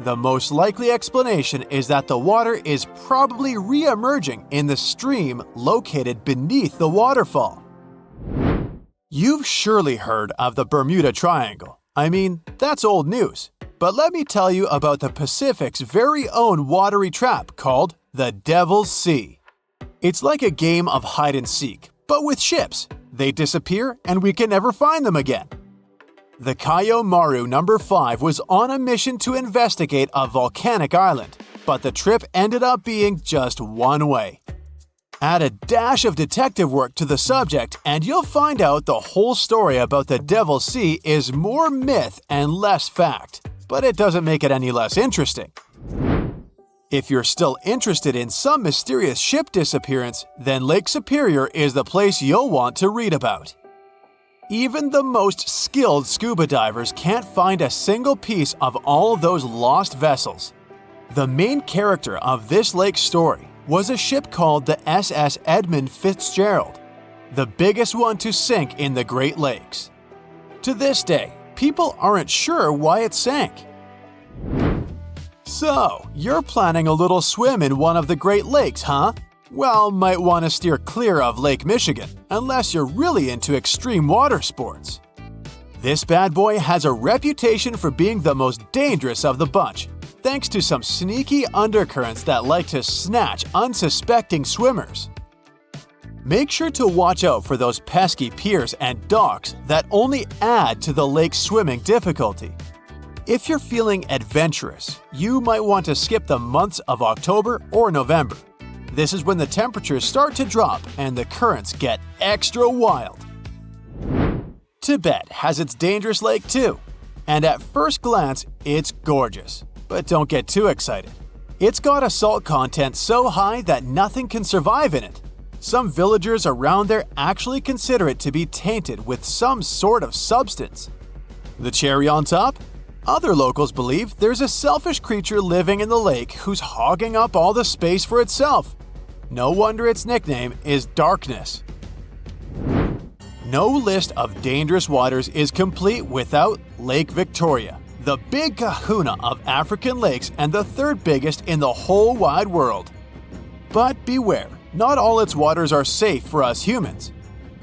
The most likely explanation is that the water is probably re-emerging in the stream located beneath the waterfall. You've surely heard of the Bermuda Triangle. I mean, that's old news. But let me tell you about the Pacific's very own watery trap called the Devil's Sea. It's like a game of hide and seek, but with ships. They disappear and we can never find them again. The Kayo Maru No. 5 was on a mission to investigate a volcanic island, but the trip ended up being just one way. Add a dash of detective work to the subject and you'll find out the whole story about the Devil's Sea is more myth and less fact, but it doesn't make it any less interesting. If you're still interested in some mysterious ship disappearance, then Lake Superior is the place you'll want to read about. Even the most skilled scuba divers can't find a single piece of all those lost vessels. The main character of this lake story was a ship called the SS Edmund Fitzgerald, the biggest one to sink in the Great Lakes. To this day, people aren't sure why it sank. So, you're planning a little swim in one of the Great Lakes, huh? Well, might want to steer clear of Lake Michigan, unless you're really into extreme water sports. This bad boy has a reputation for being the most dangerous of the bunch, thanks to some sneaky undercurrents that like to snatch unsuspecting swimmers. Make sure to watch out for those pesky piers and docks that only add to the lake's swimming difficulty. If you're feeling adventurous, you might want to skip the months of October or November. This is when the temperatures start to drop and the currents get extra wild. Tibet has its dangerous lake too, and at first glance, it's gorgeous. But don't get too excited. It's got a salt content so high that nothing can survive in it. Some villagers around there actually consider it to be tainted with some sort of substance. The cherry on top? Other locals believe there's a selfish creature living in the lake who's hogging up all the space for itself. No wonder its nickname is Darkness. No list of dangerous waters is complete without Lake Victoria, the big kahuna of African lakes and the third biggest in the whole wide world. But beware, not all its waters are safe for us humans.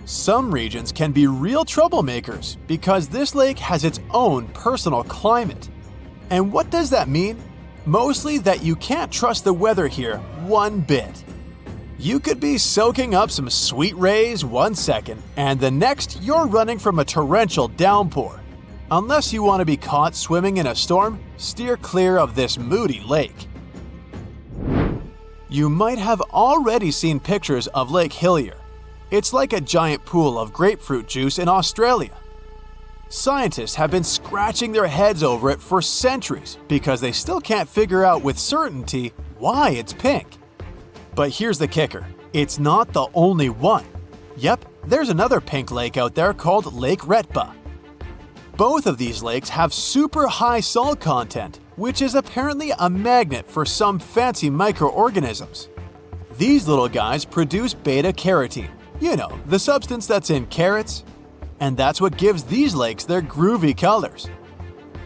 Some regions can be real troublemakers because this lake has its own personal climate. And what does that mean? Mostly that you can't trust the weather here one bit. You could be soaking up some sweet rays one second, and the next you're running from a torrential downpour. Unless you want to be caught swimming in a storm, steer clear of this moody lake. You might have already seen pictures of Lake Hillier. It's like a giant pool of grapefruit juice in Australia. Scientists have been scratching their heads over it for centuries because they still can't figure out with certainty why it's pink. But here's the kicker, it's not the only one. Yep, there's another pink lake out there called Lake Retba. Both of these lakes have super high salt content, which is apparently a magnet for some fancy microorganisms. These little guys produce beta-carotene, you know, the substance that's in carrots. And that's what gives these lakes their groovy colors.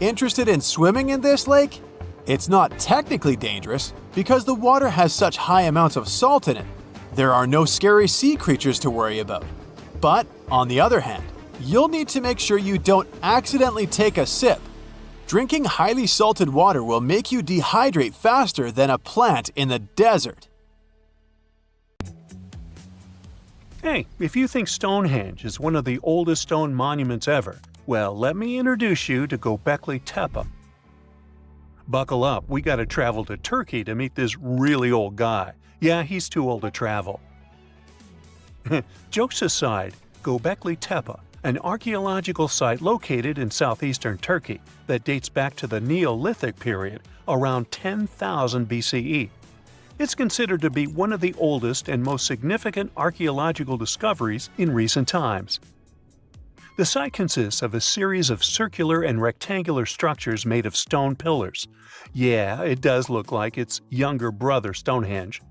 Interested in swimming in this lake? It's not technically dangerous because the water has such high amounts of salt in it. There are no scary sea creatures to worry about. But, on the other hand, you'll need to make sure you don't accidentally take a sip. Drinking highly salted water will make you dehydrate faster than a plant in the desert. Hey, if you think Stonehenge is one of the oldest stone monuments ever, well, let me introduce you to Göbekli Tepe. Buckle up, we gotta travel to Turkey to meet this really old guy. Yeah, he's too old to travel. Jokes aside, Göbekli Tepe, an archaeological site located in southeastern Turkey that dates back to the Neolithic period around 10,000 BCE. It's considered to be one of the oldest and most significant archaeological discoveries in recent times. The site consists of a series of circular and rectangular structures made of stone pillars. Yeah, it does look like its younger brother Stonehenge.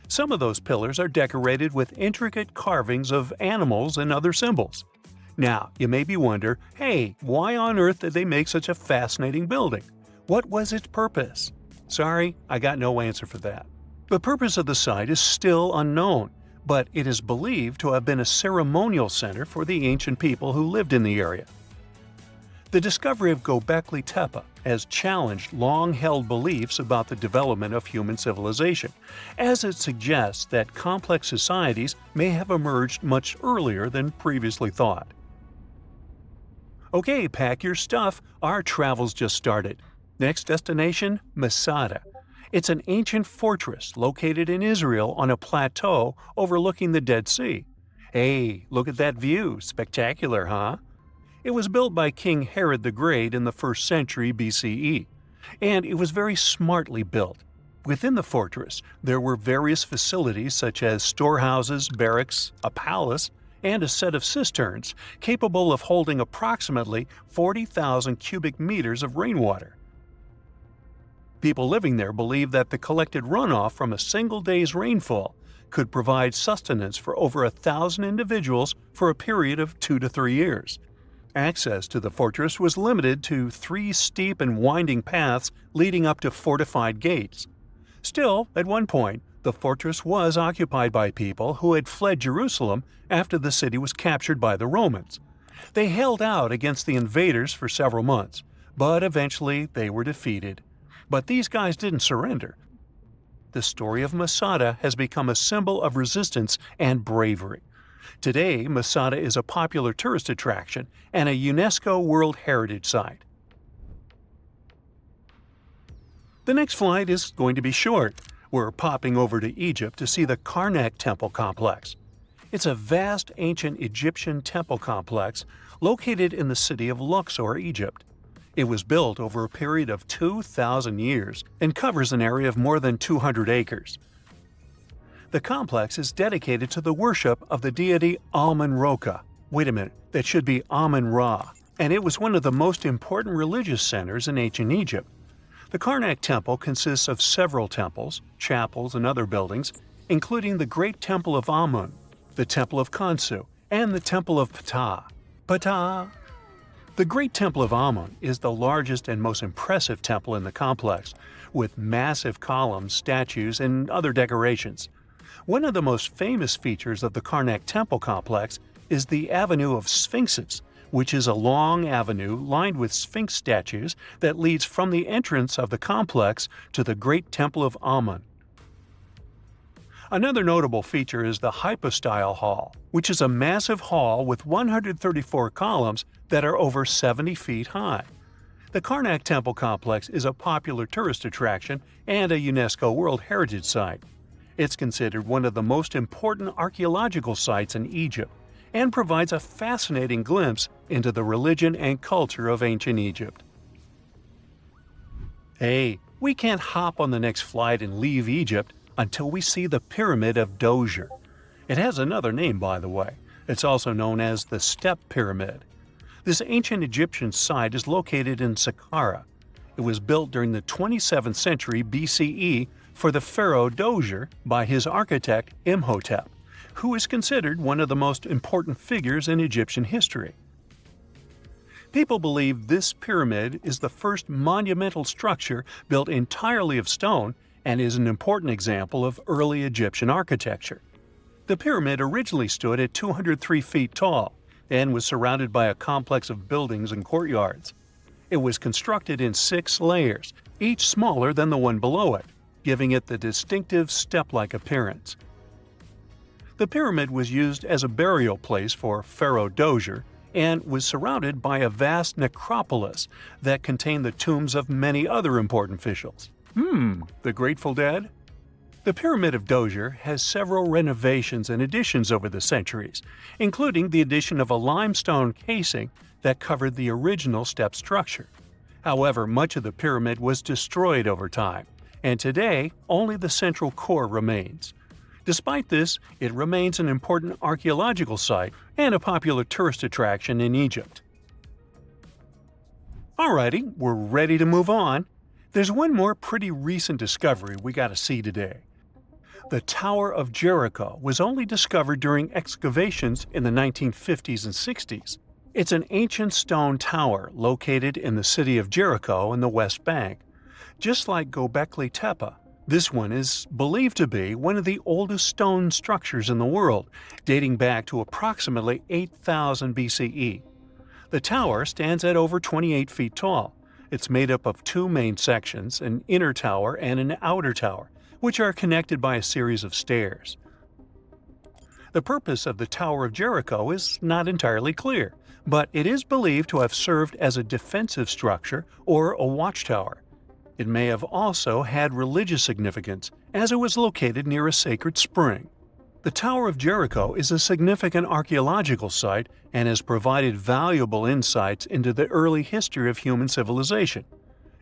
Some of those pillars are decorated with intricate carvings of animals and other symbols. Now, you maybe wonder, hey, why on earth did they make such a fascinating building? What was its purpose? Sorry, I got no answer for that. The purpose of the site is still unknown, but it is believed to have been a ceremonial center for the ancient people who lived in the area. The discovery of Göbekli Tepe has challenged long-held beliefs about the development of human civilization, as it suggests that complex societies may have emerged much earlier than previously thought. Okay, pack your stuff, our travel's just started. Next destination, Masada. It's an ancient fortress located in Israel on a plateau overlooking the Dead Sea. Hey, look at that view, spectacular, huh? It was built by King Herod the Great in the 1st century BCE, and it was very smartly built. Within the fortress, there were various facilities such as storehouses, barracks, a palace, and a set of cisterns capable of holding approximately 40,000 cubic meters of rainwater. People living there believed that the collected runoff from a single day's rainfall could provide sustenance for over 1,000 individuals for a period of 2 to 3 years. Access to the fortress was limited to 3 steep and winding paths leading up to fortified gates. Still, at one point, the fortress was occupied by people who had fled Jerusalem after the city was captured by the Romans. They held out against the invaders for several months, but eventually they were defeated. But these guys didn't surrender. The story of Masada has become a symbol of resistance and bravery. Today, Masada is a popular tourist attraction and a UNESCO World Heritage Site. The next flight is going to be short. We're popping over to Egypt to see the Karnak Temple Complex. It's a vast ancient Egyptian temple complex located in the city of Luxor, Egypt. It was built over a period of 2,000 years and covers an area of more than 200 acres. The complex is dedicated to the worship of the deity Amun-Roka. Wait a minute, that should be Amun-Ra. and it was one of the most important religious centers in ancient Egypt. The Karnak Temple consists of several temples, chapels, and other buildings, including the Great Temple of Amun, the Temple of Khonsu, and the Temple of Ptah. Ptah! The Great Temple of Amun is the largest and most impressive temple in the complex, with massive columns, statues, and other decorations. One of the most famous features of the Karnak Temple complex is the Avenue of Sphinxes, which is a long avenue lined with Sphinx statues that leads from the entrance of the complex to the Great Temple of Amun. Another notable feature is the Hypostyle Hall, which is a massive hall with 134 columns that are over 70 feet high. The Karnak Temple complex is a popular tourist attraction and a UNESCO World Heritage Site. It's considered one of the most important archaeological sites in Egypt and provides a fascinating glimpse into the religion and culture of ancient Egypt. Hey, we can't hop on the next flight and leave Egypt until we see the Pyramid of Djoser. It has another name, by the way. It's also known as the Step Pyramid. This ancient Egyptian site is located in Saqqara. It was built during the 27th century BCE for the pharaoh Djoser by his architect Imhotep, who is considered one of the most important figures in Egyptian history. People believe this pyramid is the first monumental structure built entirely of stone and is an important example of early Egyptian architecture. The pyramid originally stood at 203 feet tall and was surrounded by a complex of buildings and courtyards. It was constructed in 6 layers, each smaller than the one below it, giving it the distinctive step-like appearance. The pyramid was used as a burial place for Pharaoh Djoser and was surrounded by a vast necropolis that contained the tombs of many other important officials. The Grateful Dead? The Pyramid of Djoser has several renovations and additions over the centuries, including the addition of a limestone casing that covered the original step structure. However, much of the pyramid was destroyed over time, and today only the central core remains. Despite this, it remains an important archaeological site and a popular tourist attraction in Egypt. Alrighty, we're ready to move on. There's one more pretty recent discovery we gotta see today. The Tower of Jericho was only discovered during excavations in the 1950s and 60s. It's an ancient stone tower located in the city of Jericho in the West Bank. Just like Göbekli Tepe, this one is believed to be one of the oldest stone structures in the world, dating back to approximately 8000 BCE. The tower stands at over 28 feet tall. It's made up of 2 main sections, an inner tower and an outer tower, which are connected by a series of stairs. The purpose of the Tower of Jericho is not entirely clear, but it is believed to have served as a defensive structure or a watchtower. It may have also had religious significance, as it was located near a sacred spring. The Tower of Jericho is a significant archaeological site and has provided valuable insights into the early history of human civilization.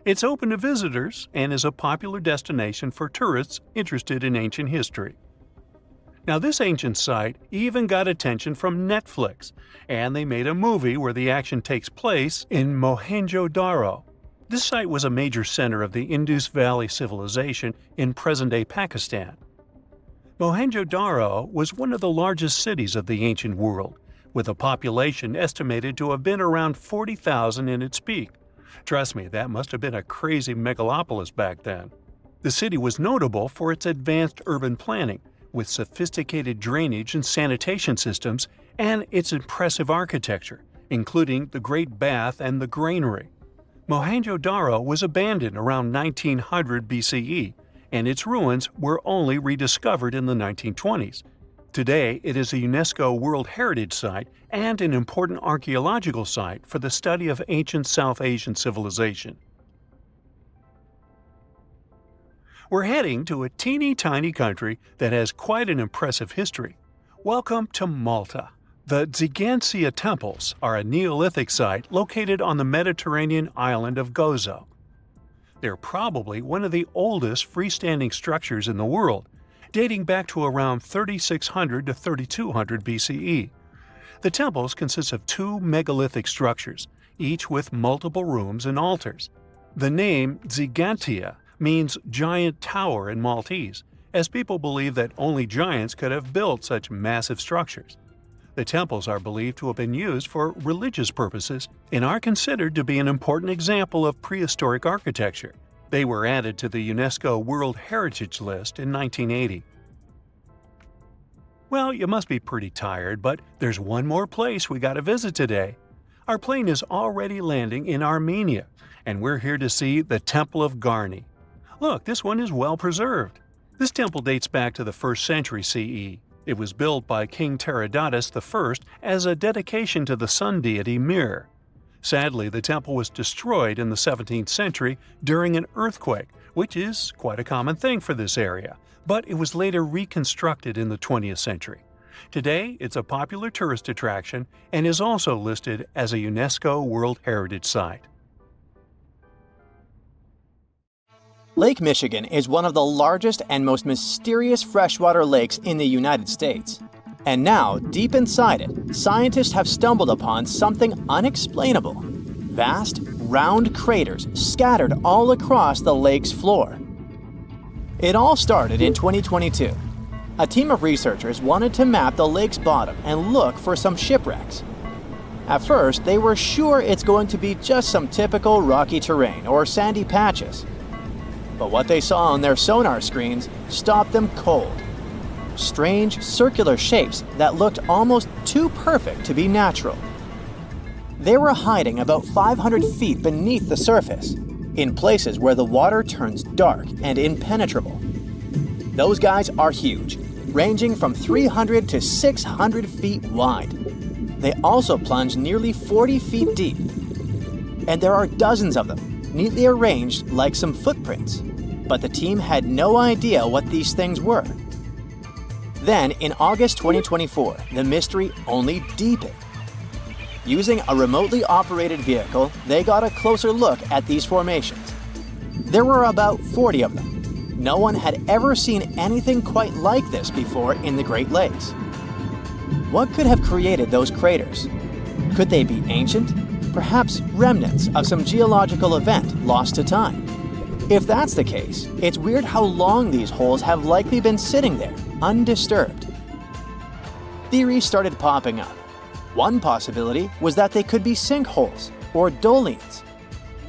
It's open to visitors and is a popular destination for tourists interested in ancient history. Now, this ancient site even got attention from Netflix, and they made a movie where the action takes place in Mohenjo-Daro. This site was a major center of the Indus Valley civilization in present-day Pakistan. Mohenjo-Daro was one of the largest cities of the ancient world, with a population estimated to have been around 40,000 in its peak. Trust me, that must have been a crazy megalopolis back then. The city was notable for its advanced urban planning, with sophisticated drainage and sanitation systems, and its impressive architecture, including the Great Bath and the Granary. Mohenjo-Daro was abandoned around 1900 BCE, and its ruins were only rediscovered in the 1920s. Today, it is a UNESCO World Heritage Site and an important archaeological site for the study of ancient South Asian civilization. We're heading to a teeny-tiny country that has quite an impressive history. Welcome to Malta. The Tzigantsia Temples are a Neolithic site located on the Mediterranean island of Gozo. They're probably one of the oldest freestanding structures in the world, dating back to around 3600 to 3200 BCE. The temples consist of two megalithic structures, each with multiple rooms and altars. The name Gigantia means giant tower in Maltese, as people believe that only giants could have built such massive structures. The temples are believed to have been used for religious purposes and are considered to be an important example of prehistoric architecture. They were added to the UNESCO World Heritage List in 1980. Well, you must be pretty tired, but there's one more place we gotta visit today. Our plane is already landing in Armenia, and we're here to see the Temple of Garni. Look, this one is well preserved. This temple dates back to the 1st century CE. It was built by King Tiridates I as a dedication to the sun deity Mir. Sadly, the temple was destroyed in the 17th century during an earthquake, which is quite a common thing for this area, but it was later reconstructed in the 20th century. Today, it's a popular tourist attraction and is also listed as a UNESCO World Heritage Site. Lake Michigan is one of the largest and most mysterious freshwater lakes in the United States. And now, deep inside it, scientists have stumbled upon something unexplainable. Vast, round craters scattered all across the lake's floor. It all started in 2022. A team of researchers wanted to map the lake's bottom and look for some shipwrecks. At first, they were sure it's going to be just some typical rocky terrain or sandy patches. But what they saw on their sonar screens stopped them cold. Strange circular shapes that looked almost too perfect to be natural. They were hiding about 500 feet beneath the surface, in places where the water turns dark and impenetrable. Those guys are huge, ranging from 300 to 600 feet wide. They also plunge nearly 40 feet deep. And there are dozens of them, neatly arranged like some footprints. But the team had no idea what these things were. Then, in August 2024, the mystery only deepened. Using a remotely operated vehicle, they got a closer look at these formations. There were about 40 of them. No one had ever seen anything quite like this before in the Great Lakes. What could have created those craters? Could they be ancient? Perhaps remnants of some geological event lost to time? If that's the case, it's weird how long these holes have likely been sitting there, undisturbed. Theories started popping up. One possibility was that they could be sinkholes or dolines.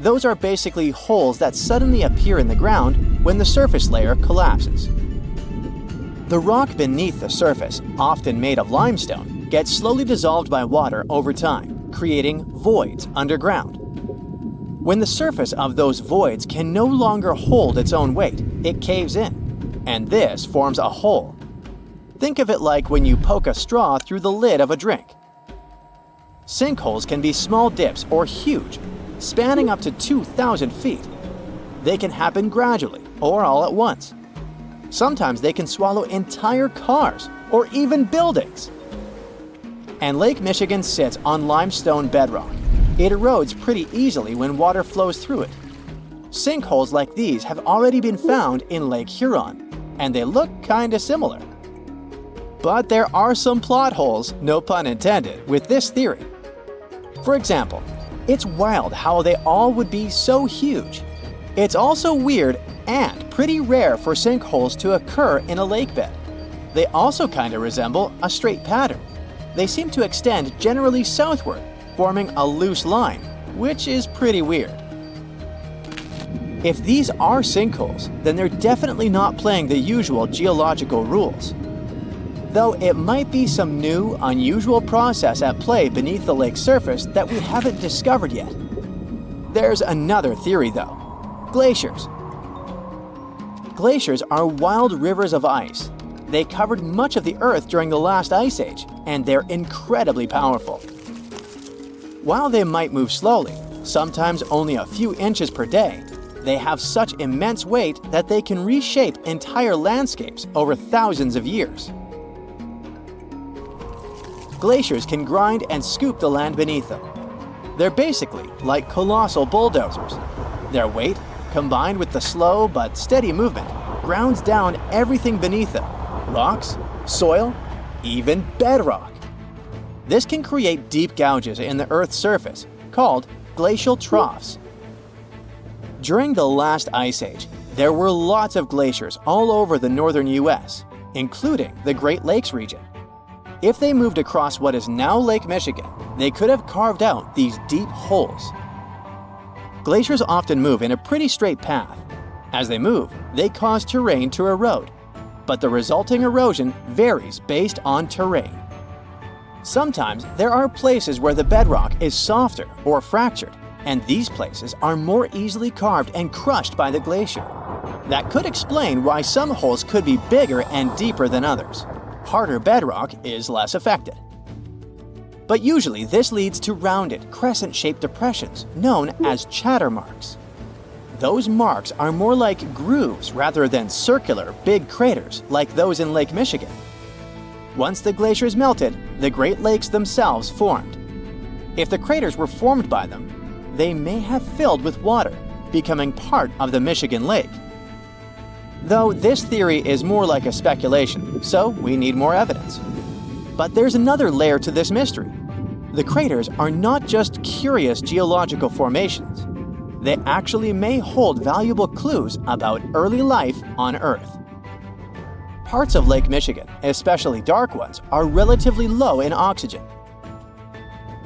Those are basically holes that suddenly appear in the ground when the surface layer collapses. The rock beneath the surface, often made of limestone, gets slowly dissolved by water over time, creating voids underground. When the surface of those voids can no longer hold its own weight, it caves in, and this forms a hole. Think of it like when you poke a straw through the lid of a drink. Sinkholes can be small dips or huge, spanning up to 2,000 feet. They can happen gradually or all at once. Sometimes they can swallow entire cars or even buildings. And Lake Michigan sits on limestone bedrock. It erodes pretty easily when water flows through it. Sinkholes like these have already been found in Lake Huron, and they look kinda similar. But there are some plot holes, no pun intended, with this theory. For example, it's wild how they all would be so huge. It's also weird and pretty rare for sinkholes to occur in a lake bed. They also kinda resemble a straight pattern. They seem to extend generally southward, forming a loose line, which is pretty weird. If these are sinkholes, then they're definitely not playing the usual geological rules. Though it might be some new, unusual process at play beneath the lake's surface that we haven't discovered yet. There's another theory though: glaciers. Glaciers are wild rivers of ice. They covered much of the Earth during the last ice age, and they're incredibly powerful. While they might move slowly, sometimes only a few inches per day, they have such immense weight that they can reshape entire landscapes over thousands of years. Glaciers can grind and scoop the land beneath them. They're basically like colossal bulldozers. Their weight, combined with the slow but steady movement, grounds down everything beneath them: rocks, soil, even bedrock. This can create deep gouges in the Earth's surface, called glacial troughs. During the last ice age, there were lots of glaciers all over the northern US, including the Great Lakes region. If they moved across what is now Lake Michigan, they could have carved out these deep holes. Glaciers often move in a pretty straight path. As they move, they cause terrain to erode, but the resulting erosion varies based on terrain. Sometimes there are places where the bedrock is softer or fractured, and these places are more easily carved and crushed by the glacier. That could explain why some holes could be bigger and deeper than others. Harder bedrock is less affected. But usually this leads to rounded, crescent-shaped depressions known as chatter marks. Those marks are more like grooves rather than circular, big craters like those in Lake Michigan. Once the glaciers melted, the Great Lakes themselves formed. If the craters were formed by them, they may have filled with water, becoming part of the Michigan Lake. Though this theory is more like a speculation, so we need more evidence. But there's another layer to this mystery. The craters are not just curious geological formations. They actually may hold valuable clues about early life on Earth. Parts of Lake Michigan, especially dark ones, are relatively low in oxygen.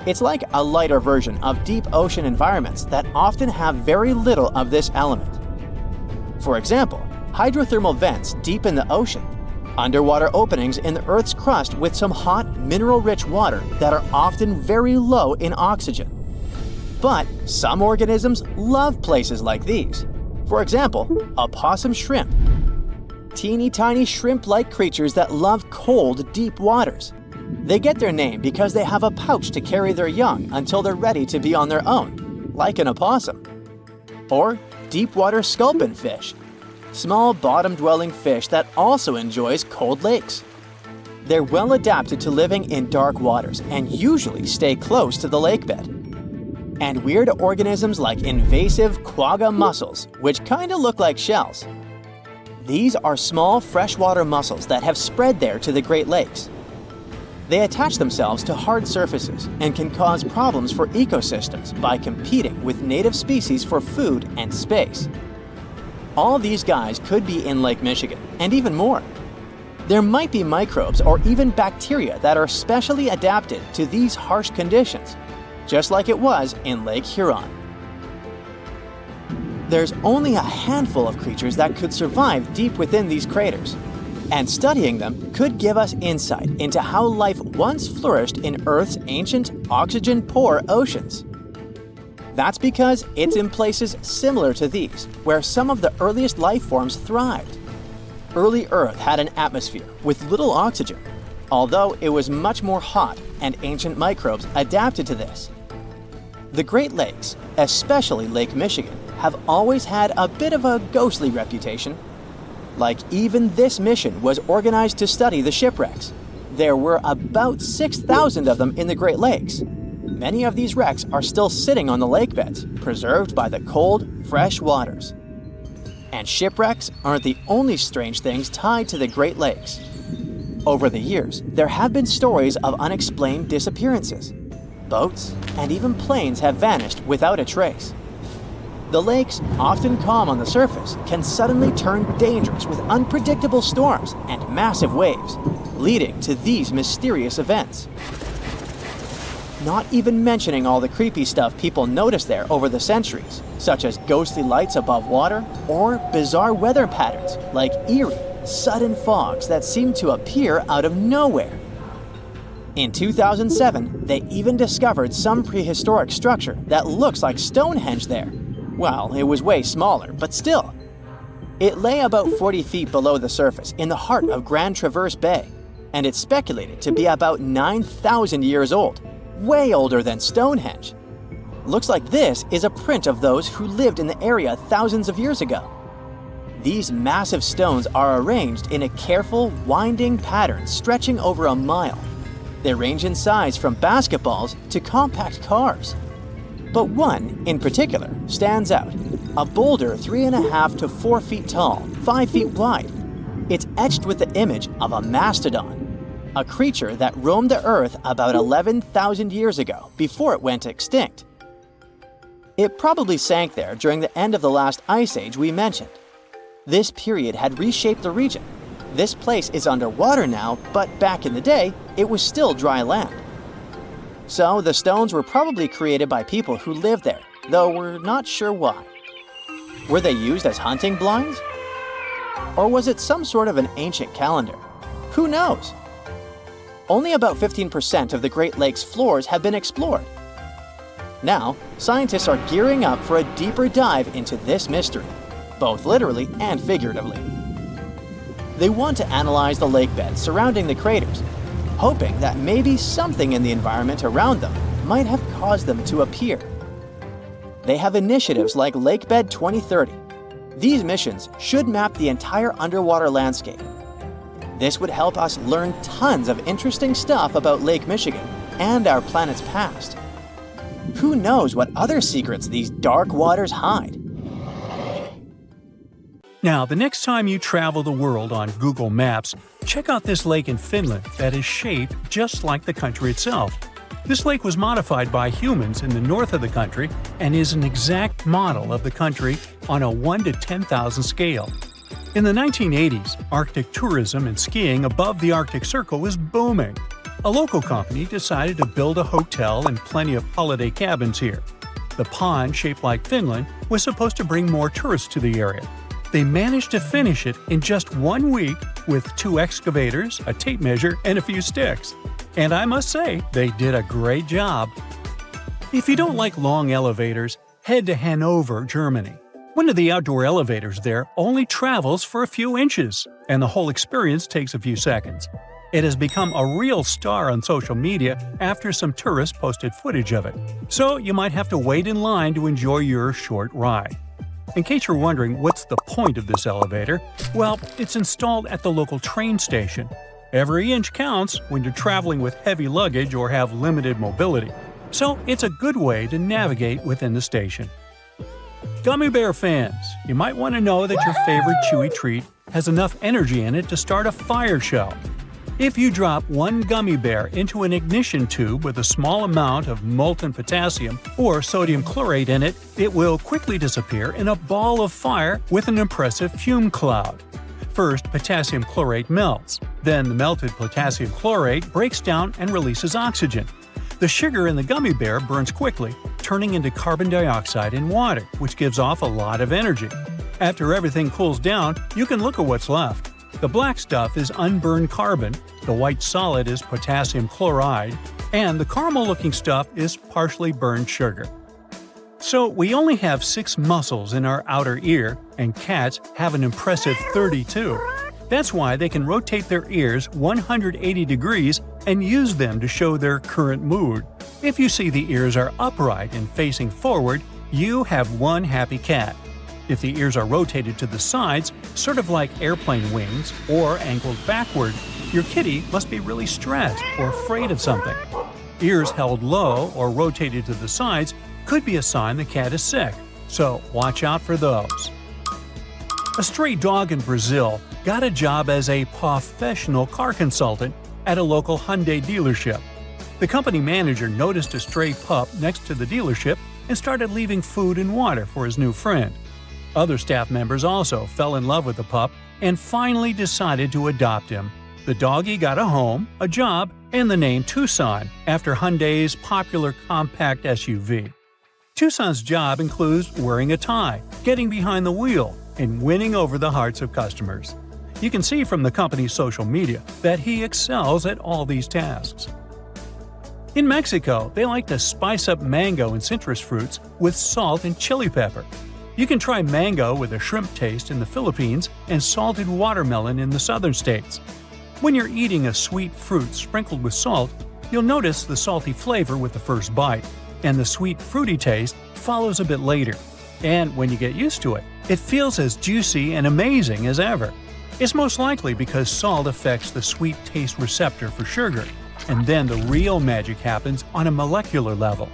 It's like a lighter version of deep ocean environments that often have very little of this element. For example, hydrothermal vents deep in the ocean, underwater openings in the Earth's crust with some hot, mineral-rich water that are often very low in oxygen. But some organisms love places like these. For example, opossum shrimp. Teeny tiny shrimp-like creatures that love cold, deep waters. They get their name because they have a pouch to carry their young until they're ready to be on their own, like an opossum. Or deep-water sculpin fish, small bottom-dwelling fish that also enjoys cold lakes. They're well adapted to living in dark waters and usually stay close to the lake bed. And weird organisms like invasive quagga mussels, which kinda look like shells. These are small freshwater mussels that have spread there to the Great Lakes. They attach themselves to hard surfaces and can cause problems for ecosystems by competing with native species for food and space. All these guys could be in Lake Michigan, and even more. There might be microbes or even bacteria that are specially adapted to these harsh conditions, just like it was in Lake Huron. There's only a handful of creatures that could survive deep within these craters, and studying them could give us insight into how life once flourished in Earth's ancient, oxygen-poor oceans. That's because it's in places similar to these, where some of the earliest life forms thrived. Early Earth had an atmosphere with little oxygen, although it was much more hot and ancient microbes adapted to this. The Great Lakes, especially Lake Michigan, have always had a bit of a ghostly reputation. Like even this mission was organized to study the shipwrecks. There were about 6,000 of them in the Great Lakes. Many of these wrecks are still sitting on the lake beds, preserved by the cold, fresh waters. And shipwrecks aren't the only strange things tied to the Great Lakes. Over the years, there have been stories of unexplained disappearances. Boats and even planes have vanished without a trace. The lakes, often calm on the surface, can suddenly turn dangerous with unpredictable storms and massive waves, leading to these mysterious events. Not even mentioning all the creepy stuff people notice there over the centuries, such as ghostly lights above water or bizarre weather patterns like eerie, sudden fogs that seem to appear out of nowhere. In 2007, they even discovered some prehistoric structure that looks like Stonehenge there. Well, it was way smaller, but still. It lay about 40 feet below the surface in the heart of Grand Traverse Bay, and it's speculated to be about 9,000 years old, way older than Stonehenge. Looks like this is a print of those who lived in the area thousands of years ago. These massive stones are arranged in a careful, winding pattern stretching over a mile. They range in size from basketballs to compact cars. But one, in particular, stands out. A boulder 3.5 to 4 feet tall, 5 feet wide. It's etched with the image of a mastodon. a creature that roamed the Earth about 11,000 years ago before it went extinct. It probably sank there during the end of the last ice age we mentioned. This period had reshaped the region. This place is underwater now, but back in the day, it was still dry land. So the stones were probably created by people who lived there, though we're not sure why. Were they used as hunting blinds? Or was it some sort of an ancient calendar? Who knows? Only about 15% of the Great Lakes floors have been explored. Now, scientists are gearing up for a deeper dive into this mystery, both literally and figuratively. They want to analyze the lake beds surrounding the craters, hoping that maybe something in the environment around them might have caused them to appear. They have initiatives like Lakebed 2030. These missions should map the entire underwater landscape. This would help us learn tons of interesting stuff about Lake Michigan and our planet's past. Who knows what other secrets these dark waters hide? Now, the next time you travel the world on Google Maps, check out this lake in Finland that is shaped just like the country itself. This lake was modified by humans in the north of the country and is an exact model of the country on a 1 to 10,000 scale. In the 1980s, Arctic tourism and skiing above the Arctic Circle was booming. A local company decided to build a hotel and plenty of holiday cabins here. The pond, shaped like Finland, was supposed to bring more tourists to the area. They managed to finish it in just 1 week with 2 excavators, a tape measure, and a few sticks. And I must say, they did a great job. If you don't like long elevators, head to Hanover, Germany. One of the outdoor elevators there only travels for a few inches, and the whole experience takes a few seconds. It has become a real star on social media after some tourists posted footage of it, so you might have to wait in line to enjoy your short ride. In case you're wondering what's the point of this elevator, well, it's installed at the local train station. Every inch counts when you're traveling with heavy luggage or have limited mobility, so it's a good way to navigate within the station. Gummy bear fans, you might want to know that your favorite chewy treat has enough energy in it to start a fire show. If you drop 1 gummy bear into an ignition tube with a small amount of molten potassium or sodium chlorate in it, it will quickly disappear in a ball of fire with an impressive fume cloud. First, potassium chlorate melts. Then the melted potassium chlorate breaks down and releases oxygen. The sugar in the gummy bear burns quickly, turning into carbon dioxide and water, which gives off a lot of energy. After everything cools down, you can look at what's left. The black stuff is unburned carbon, the white solid is potassium chloride, and the caramel-looking stuff is partially burned sugar. So we only have 6 muscles in our outer ear, and cats have an impressive 32. That's why they can rotate their ears 180 degrees and use them to show their current mood. If you see the ears are upright and facing forward, you have one happy cat. If the ears are rotated to the sides, sort of like airplane wings, or angled backward, your kitty must be really stressed or afraid of something. Ears held low or rotated to the sides could be a sign the cat is sick, so watch out for those. A stray dog in Brazil got a job as a professional car consultant at a local Hyundai dealership. The company manager noticed a stray pup next to the dealership and started leaving food and water for his new friend. Other staff members also fell in love with the pup and finally decided to adopt him. The doggy got a home, a job, and the name Tucson, after Hyundai's popular compact SUV. Tucson's job includes wearing a tie, getting behind the wheel, and winning over the hearts of customers. You can see from the company's social media that he excels at all these tasks. In Mexico, they like to spice up mango and citrus fruits with salt and chili pepper. You can try mango with a shrimp taste in the Philippines and salted watermelon in the southern states. When you're eating a sweet fruit sprinkled with salt, you'll notice the salty flavor with the first bite, and the sweet fruity taste follows a bit later. And when you get used to it, it feels as juicy and amazing as ever. It's most likely because salt affects the sweet taste receptor for sugar, and then the real magic happens on a molecular level.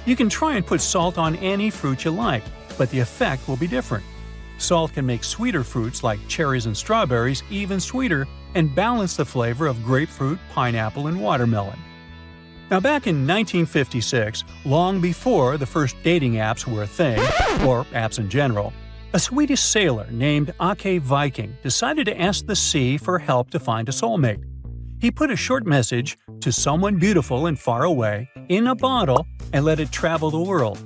You can try and put salt on any fruit you like, but the effect will be different. Salt can make sweeter fruits like cherries and strawberries even sweeter, and balance the flavor of grapefruit, pineapple, and watermelon. Now, back in 1956, long before the first dating apps were a thing, or apps in general, a Swedish sailor named Ake Viking decided to ask the sea for help to find a soulmate. He put a short message to someone beautiful and far away in a bottle and let it travel the world.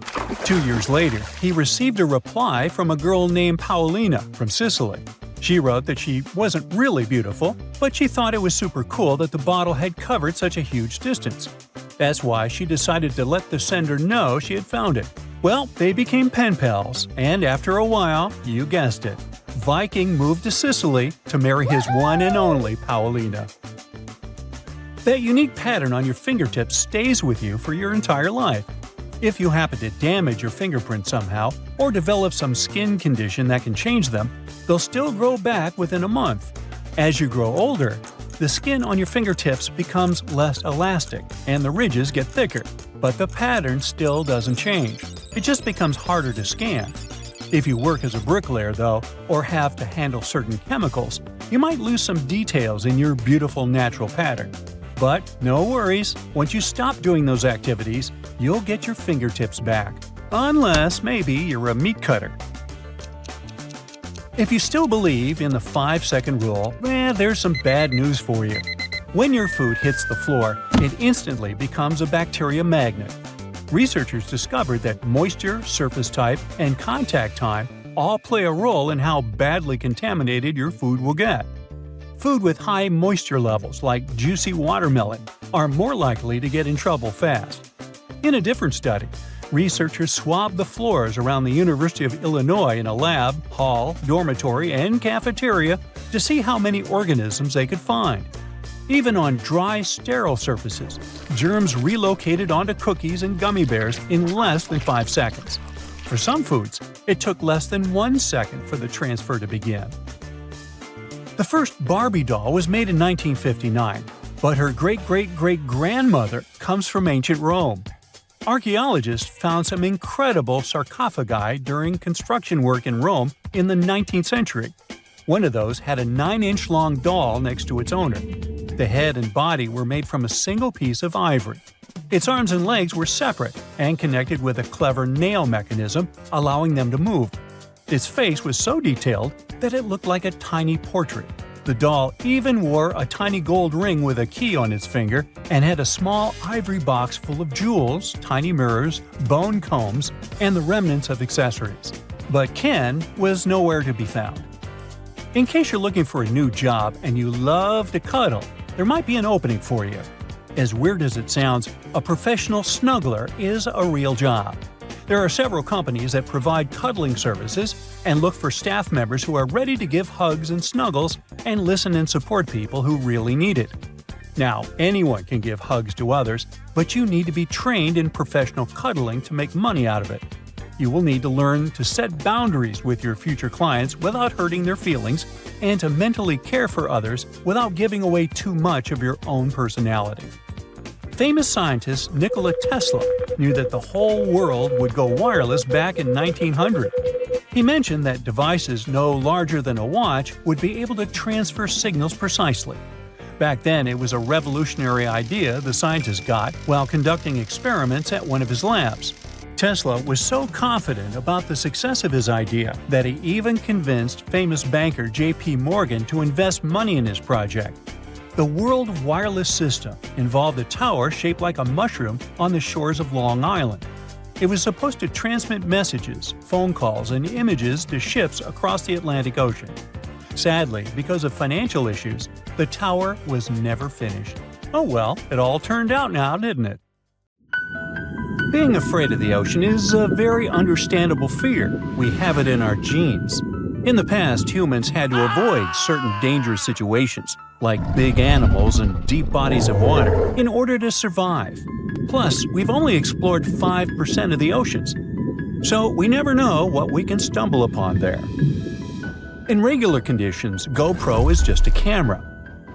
2 years later, he received a reply from a girl named Paulina from Sicily. She wrote that she wasn't really beautiful, but she thought it was super cool that the bottle had covered such a huge distance. That's why she decided to let the sender know she had found it. Well, they became pen pals, and after a while, you guessed it, Viking moved to Sicily to marry his one and only Paulina. That unique pattern on your fingertips stays with you for your entire life. If you happen to damage your fingerprints somehow, or develop some skin condition that can change them, they'll still grow back within a month. As you grow older, the skin on your fingertips becomes less elastic and the ridges get thicker, but the pattern still doesn't change. It just becomes harder to scan. If you work as a bricklayer, though, or have to handle certain chemicals, you might lose some details in your beautiful natural pattern. But no worries, once you stop doing those activities, you'll get your fingertips back. Unless maybe you're a meat cutter. If you still believe in the 5-second rule, there's some bad news for you. When your food hits the floor, it instantly becomes a bacteria magnet. Researchers discovered that moisture, surface type, and contact time all play a role in how badly contaminated your food will get. Food with high moisture levels, like juicy watermelon, are more likely to get in trouble fast. In a different study, researchers swabbed the floors around the University of Illinois in a lab, hall, dormitory, and cafeteria to see how many organisms they could find. Even on dry, sterile surfaces, germs relocated onto cookies and gummy bears in less than 5 seconds. For some foods, it took less than 1 second for the transfer to begin. The first Barbie doll was made in 1959, but her great-great-great-grandmother comes from ancient Rome. Archaeologists found some incredible sarcophagi during construction work in Rome in the 19th century. One of those had a 9-inch long doll next to its owner. The head and body were made from a single piece of ivory. Its arms and legs were separate and connected with a clever nail mechanism, allowing them to move. Its face was so detailed that it looked like a tiny portrait. The doll even wore a tiny gold ring with a key on its finger and had a small ivory box full of jewels, tiny mirrors, bone combs, and the remnants of accessories. But Ken was nowhere to be found. In case you're looking for a new job and you love to cuddle, there might be an opening for you. As weird as it sounds, a professional snuggler is a real job. There are several companies that provide cuddling services and look for staff members who are ready to give hugs and snuggles and listen and support people who really need it. Now, anyone can give hugs to others, but you need to be trained in professional cuddling to make money out of it. You will need to learn to set boundaries with your future clients without hurting their feelings and to mentally care for others without giving away too much of your own personality. Famous scientist Nikola Tesla knew that the whole world would go wireless back in 1900. He mentioned that devices no larger than a watch would be able to transfer signals precisely. Back then, it was a revolutionary idea the scientist got while conducting experiments at one of his labs. Tesla was so confident about the success of his idea that he even convinced famous banker J.P. Morgan to invest money in his project. The World Wireless System involved a tower shaped like a mushroom on the shores of Long Island. It was supposed to transmit messages, phone calls, and images to ships across the Atlantic Ocean. Sadly, because of financial issues, the tower was never finished. Oh well, it all turned out now, didn't it? Being afraid of the ocean is a very understandable fear. We have it in our genes. In the past, humans had to avoid certain dangerous situations, like big animals and deep bodies of water, in order to survive. Plus, we've only explored 5% of the oceans, so we never know what we can stumble upon there. In regular conditions, GoPro is just a camera.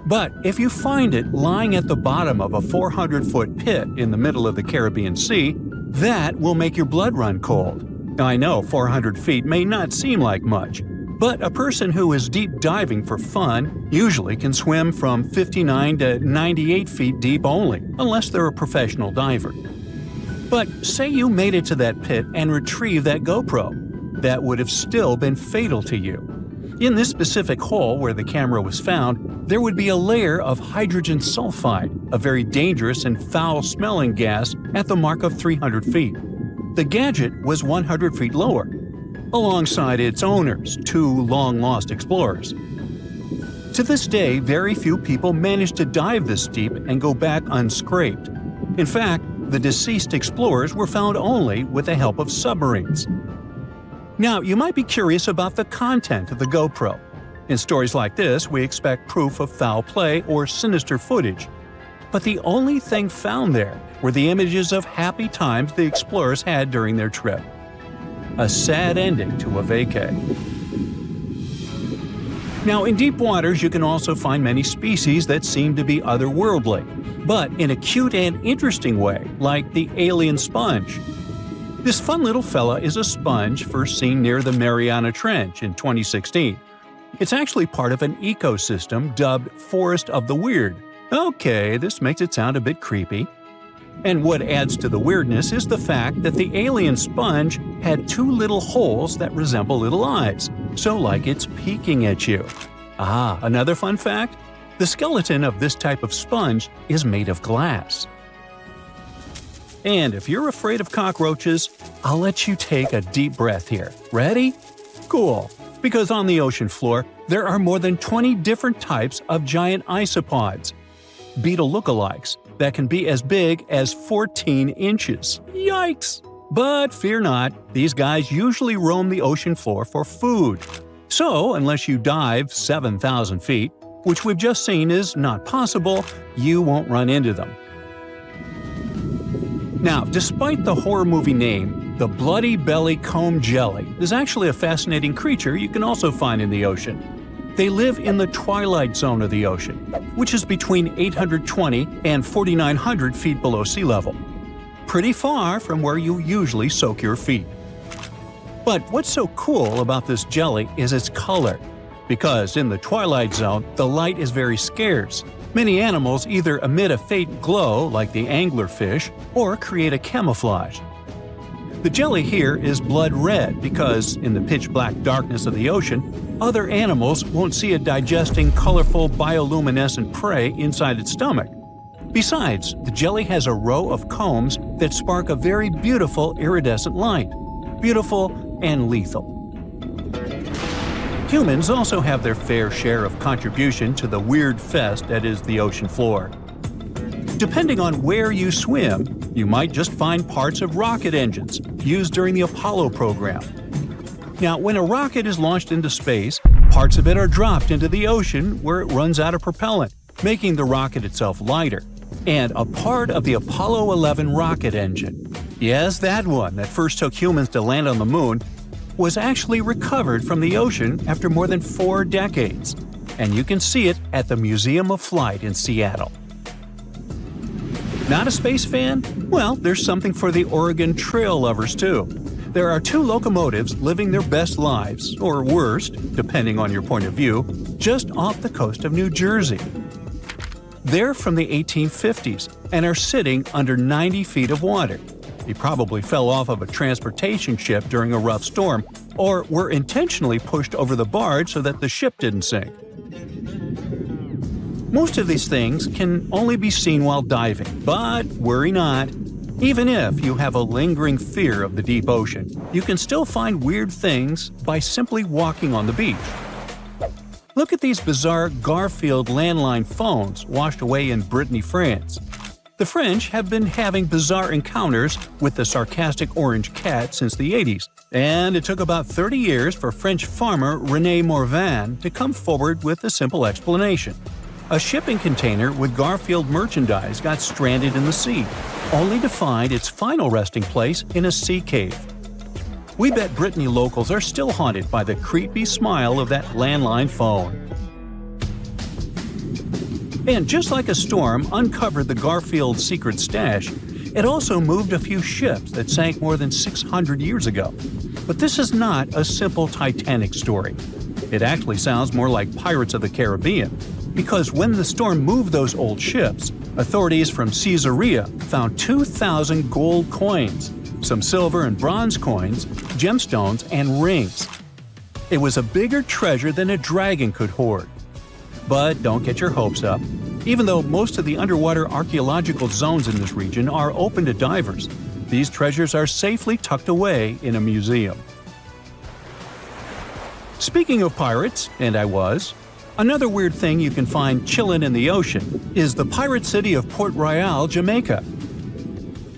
But if you find it lying at the bottom of a 400-foot pit in the middle of the Caribbean Sea, that will make your blood run cold. I know 400 feet may not seem like much, But a person who is deep diving for fun usually can swim from 59 to 98 feet deep only, unless they're a professional diver. But say you made it to that pit and retrieved that GoPro. That would have still been fatal to you. In this specific hole where the camera was found, there would be a layer of hydrogen sulfide, a very dangerous and foul-smelling gas, at the mark of 300 feet. The gadget was 100 feet lower, alongside its owners, two long-lost explorers. To this day, very few people manage to dive this deep and go back unscraped. In fact, the deceased explorers were found only with the help of submarines. Now, you might be curious about the content of the GoPro. In stories like this, we expect proof of foul play or sinister footage. But the only thing found there were the images of happy times the explorers had during their trip. A sad ending to a vacay. Now, in deep waters, you can also find many species that seem to be otherworldly, but in a cute and interesting way, like the alien sponge. This fun little fella is a sponge first seen near the Mariana Trench in 2016. It's actually part of an ecosystem dubbed Forest of the Weird. Okay, this makes it sound a bit creepy. And what adds to the weirdness is the fact that the alien sponge had two little holes that resemble little eyes, so like it's peeking at you. Ah, another fun fact? The skeleton of this type of sponge is made of glass. And if you're afraid of cockroaches, I'll let you take a deep breath here. Ready? Cool. Because on the ocean floor, there are more than 20 different types of giant isopods, beetle lookalikes, that can be as big as 14 inches. Yikes! But fear not, these guys usually roam the ocean floor for food. So, unless you dive 7,000 feet, which we've just seen is not possible, you won't run into them. Now, despite the horror movie name, the bloody belly comb jelly is actually a fascinating creature you can also find in the ocean. They live in the twilight zone of the ocean, which is between 820 and 4,900 feet below sea level. Pretty far from where you usually soak your feet. But what's so cool about this jelly is its color. Because in the twilight zone, the light is very scarce. Many animals either emit a faint glow, like the anglerfish, or create a camouflage. The jelly here is blood red because, in the pitch-black darkness of the ocean, other animals won't see it digesting colorful bioluminescent prey inside its stomach. Besides, the jelly has a row of combs that spark a very beautiful iridescent light. Beautiful and lethal. Humans also have their fair share of contribution to the weird fest that is the ocean floor. Depending on where you swim, you might just find parts of rocket engines used during the Apollo program. Now, when a rocket is launched into space, parts of it are dropped into the ocean where it runs out of propellant, making the rocket itself lighter. And a part of the Apollo 11 rocket engine, yes, that one that first took humans to land on the moon, was actually recovered from the ocean after more than 4 decades. And you can see it at the Museum of Flight in Seattle. Not a space fan? Well, there's something for the Oregon Trail lovers too. There are 2 locomotives living their best lives, or worst, depending on your point of view, just off the coast of New Jersey. They're from the 1850s and are sitting under 90 feet of water. They probably fell off of a transportation ship during a rough storm, or were intentionally pushed over the barge so that the ship didn't sink. Most of these things can only be seen while diving, but worry not. Even if you have a lingering fear of the deep ocean, you can still find weird things by simply walking on the beach. Look at these bizarre Garfield landline phones washed away in Brittany, France. The French have been having bizarre encounters with the sarcastic orange cat since the 80s, and it took about 30 years for French farmer René Morvan to come forward with a simple explanation. A shipping container with Garfield merchandise got stranded in the sea, only to find its final resting place in a sea cave. We bet Brittany locals are still haunted by the creepy smile of that landline phone. And just like a storm uncovered the Garfield secret stash, it also moved a few ships that sank more than 600 years ago. But this is not a simple Titanic story. It actually sounds more like Pirates of the Caribbean, because when the storm moved those old ships, authorities from Caesarea found 2,000 gold coins, some silver and bronze coins, gemstones, and rings. It was a bigger treasure than a dragon could hoard. But don't get your hopes up. Even though most of the underwater archaeological zones in this region are open to divers, these treasures are safely tucked away in a museum. Speaking of pirates, and I was, another weird thing you can find chilling in the ocean is the pirate city of Port Royal, Jamaica.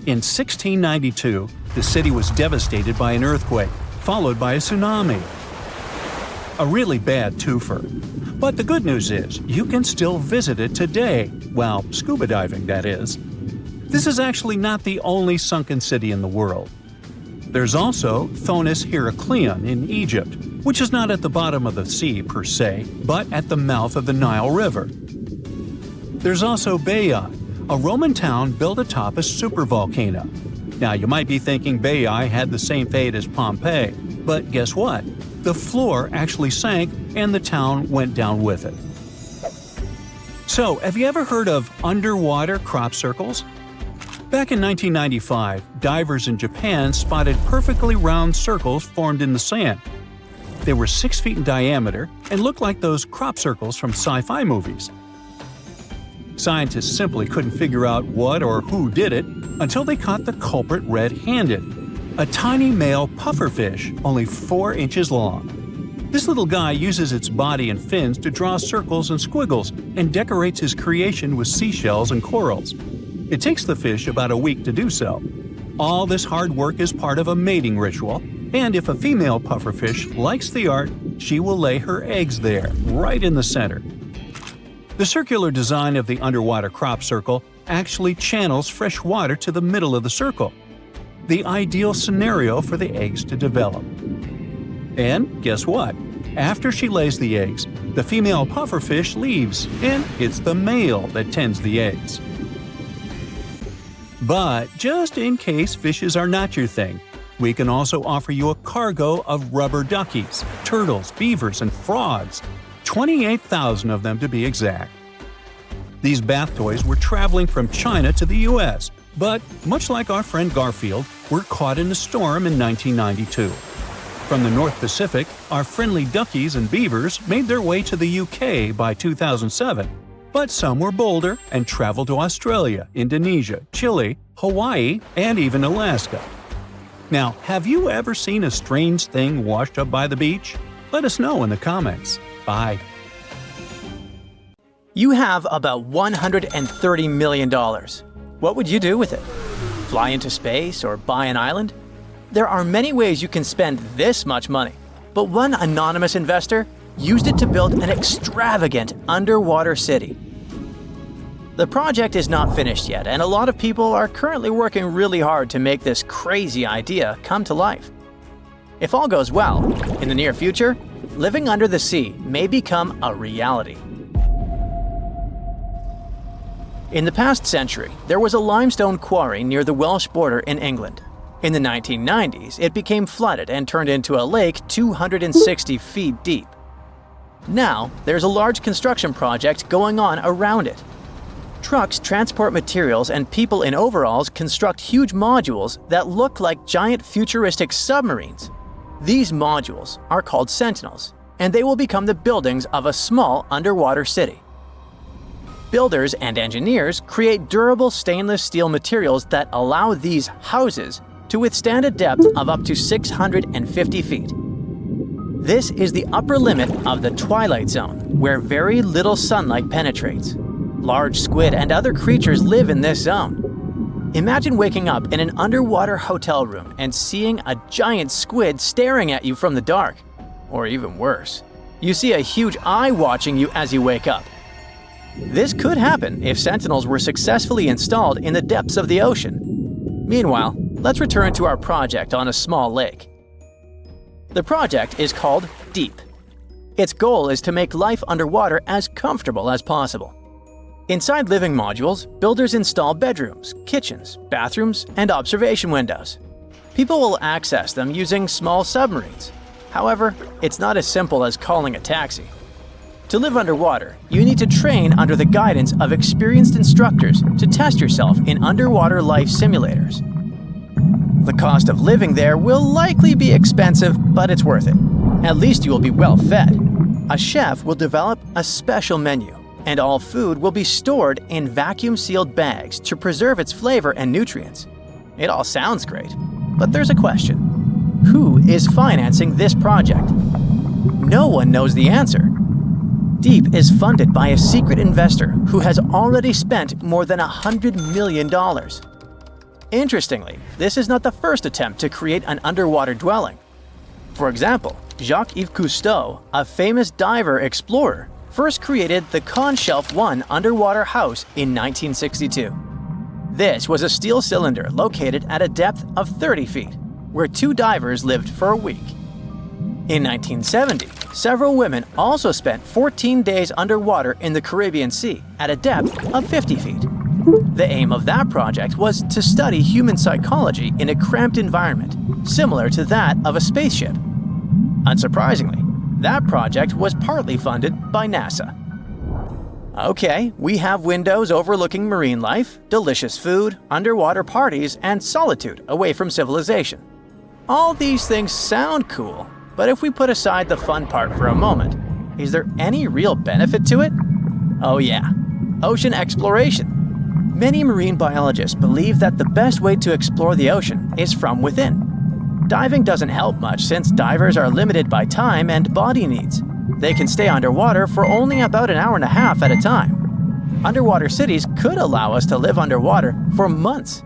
In 1692, the city was devastated by an earthquake, followed by a tsunami. A really bad twofer. But the good news is, you can still visit it today, well, scuba diving, that is. This is actually not the only sunken city in the world. There's also Thonis Heracleion in Egypt, which is not at the bottom of the sea per se, but at the mouth of the Nile River. There's also Baiae, a Roman town built atop a supervolcano. Now, you might be thinking Baiae had the same fate as Pompeii, but guess what? The floor actually sank and the town went down with it. So, have you ever heard of underwater crop circles? Back in 1995, divers in Japan spotted perfectly round circles formed in the sand. They were 6 feet in diameter and looked like those crop circles from sci-fi movies. Scientists simply couldn't figure out what or who did it until they caught the culprit red-handed, a tiny male pufferfish only 4 inches long. This little guy uses its body and fins to draw circles and squiggles and decorates his creation with seashells and corals. It takes the fish about a week to do so. All this hard work is part of a mating ritual, and if a female pufferfish likes the art, she will lay her eggs there, right in the center. The circular design of the underwater crop circle actually channels fresh water to the middle of the circle, the ideal scenario for the eggs to develop. And guess what? After she lays the eggs, the female pufferfish leaves, and it's the male that tends the eggs. But just in case fishes are not your thing, we can also offer you a cargo of rubber duckies, turtles, beavers, and frogs, 28,000 of them to be exact. These bath toys were traveling from China to the US, but much like our friend Garfield, were caught in a storm in 1992. From the North Pacific, our friendly duckies and beavers made their way to the UK by 2007. But some were bolder and traveled to Australia, Indonesia, Chile, Hawaii, and even Alaska. Now, have you ever seen a strange thing washed up by the beach? Let us know in the comments. Bye. You have about $130 million. What would you do with it? Fly into space or buy an island? There are many ways you can spend this much money, but one anonymous investor used it to build an extravagant underwater city. The project is not finished yet, and a lot of people are currently working really hard to make this crazy idea come to life. If all goes well, in the near future, living under the sea may become a reality. In the past century, there was a limestone quarry near the Welsh border in England. In the 1990s, it became flooded and turned into a lake 260 feet deep. Now, there's a large construction project going on around it. Trucks transport materials and people in overalls construct huge modules that look like giant futuristic submarines. These modules are called sentinels, and they will become the buildings of a small underwater city. Builders and engineers create durable stainless steel materials that allow these houses to withstand a depth of up to 650 feet. This is the upper limit of the twilight zone, where very little sunlight penetrates. Large squid and other creatures live in this zone. Imagine waking up in an underwater hotel room and seeing a giant squid staring at you from the dark. Or even worse, you see a huge eye watching you as you wake up. This could happen if sentinels were successfully installed in the depths of the ocean. Meanwhile, let's return to our project on a small lake. The project is called Deep. Its goal is to make life underwater as comfortable as possible. Inside living modules, builders install bedrooms, kitchens, bathrooms, and observation windows. People will access them using small submarines. However, it's not as simple as calling a taxi. To live underwater, you need to train under the guidance of experienced instructors to test yourself in underwater life simulators. The cost of living there will likely be expensive, but it's worth it. At least you will be well fed. A chef will develop a special menu, and all food will be stored in vacuum-sealed bags to preserve its flavor and nutrients. It all sounds great, but there's a question. Who is financing this project? No one knows the answer. Deep is funded by a secret investor who has already spent more than $100 million. Interestingly, this is not the first attempt to create an underwater dwelling. For example, Jacques-Yves Cousteau, a famous diver explorer, first created the Conshelf 1 underwater house in 1962. This was a steel cylinder located at a depth of 30 feet, where 2 divers lived for a week. In 1970, several women also spent 14 days underwater in the Caribbean Sea at a depth of 50 feet. The aim of that project was to study human psychology in a cramped environment, similar to that of a spaceship. Unsurprisingly, that project was partly funded by NASA. Okay, we have windows overlooking marine life, delicious food, underwater parties, and solitude away from civilization. All these things sound cool, but if we put aside the fun part for a moment, is there any real benefit to it? Oh yeah, ocean exploration. Many marine biologists believe that the best way to explore the ocean is from within. Diving doesn't help much since divers are limited by time and body needs. They can stay underwater for only about an hour and a half at a time. Underwater cities could allow us to live underwater for months.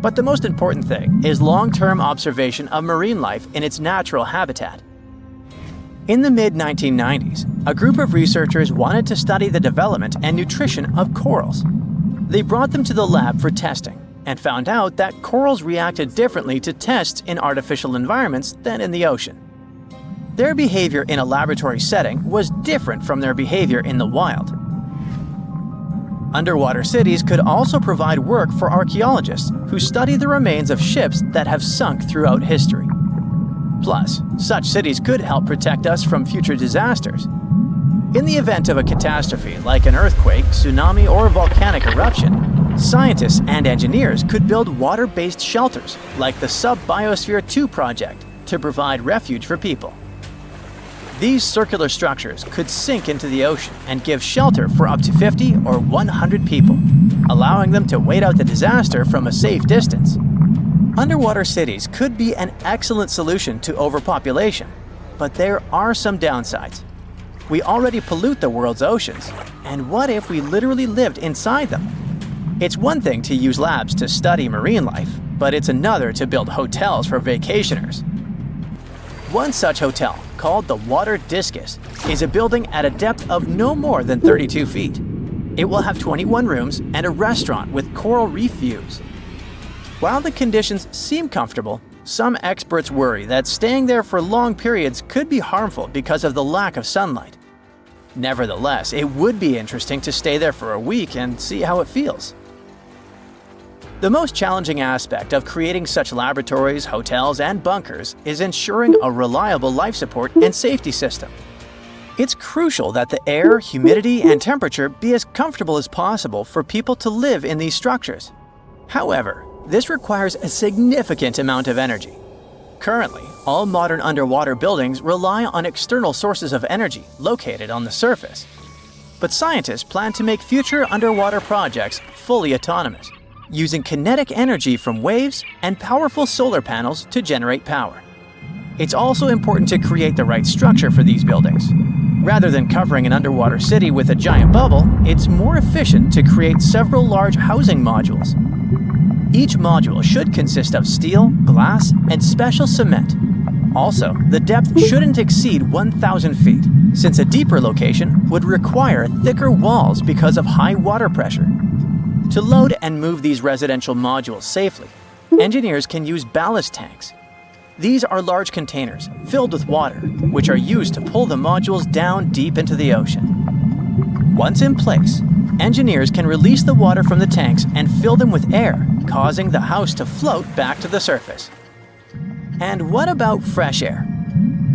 But the most important thing is long-term observation of marine life in its natural habitat. In the mid-1990s, a group of researchers wanted to study the development and nutrition of corals. They brought them to the lab for testing and found out that corals reacted differently to tests in artificial environments than in the ocean. Their behavior in a laboratory setting was different from their behavior in the wild. Underwater cities could also provide work for archaeologists who study the remains of ships that have sunk throughout history. Plus, such cities could help protect us from future disasters. In the event of a catastrophe like an earthquake, tsunami, or volcanic eruption, scientists and engineers could build water-based shelters like the Sub-Biosphere 2 project to provide refuge for people. These circular structures could sink into the ocean and give shelter for up to 50 or 100 people, allowing them to wait out the disaster from a safe distance. Underwater cities could be an excellent solution to overpopulation, but there are some downsides. We already pollute the world's oceans, and what if we literally lived inside them? It's one thing to use labs to study marine life, but it's another to build hotels for vacationers. One such hotel, called the Water Discus, is a building at a depth of no more than 32 feet. It will have 21 rooms and a restaurant with coral reef views. While the conditions seem comfortable, some experts worry that staying there for long periods could be harmful because of the lack of sunlight. Nevertheless, it would be interesting to stay there for a week and see how it feels. The most challenging aspect of creating such laboratories, hotels, and bunkers is ensuring a reliable life support and safety system. It's crucial that the air, humidity, and temperature be as comfortable as possible for people to live in these structures. However, this requires a significant amount of energy. Currently, all modern underwater buildings rely on external sources of energy located on the surface. But scientists plan to make future underwater projects fully autonomous, using kinetic energy from waves and powerful solar panels to generate power. It's also important to create the right structure for these buildings. Rather than covering an underwater city with a giant bubble, it's more efficient to create several large housing modules. Each module should consist of steel, glass, and special cement. Also, the depth shouldn't exceed 1,000 feet, since a deeper location would require thicker walls because of high water pressure. To load and move these residential modules safely, engineers can use ballast tanks. These are large containers filled with water, which are used to pull the modules down deep into the ocean. Once in place, engineers can release the water from the tanks and fill them with air, causing the house to float back to the surface. And what about fresh air?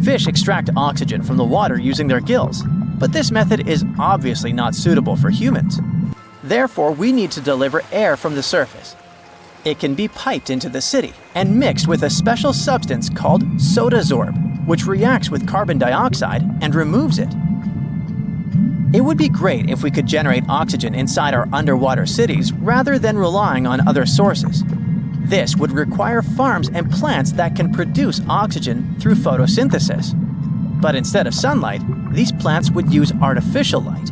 Fish extract oxygen from the water using their gills, but this method is obviously not suitable for humans. Therefore, we need to deliver air from the surface. It can be piped into the city and mixed with a special substance called sodazorb, which reacts with carbon dioxide and removes it. It would be great if we could generate oxygen inside our underwater cities rather than relying on other sources. This would require farms and plants that can produce oxygen through photosynthesis. But instead of sunlight, these plants would use artificial light.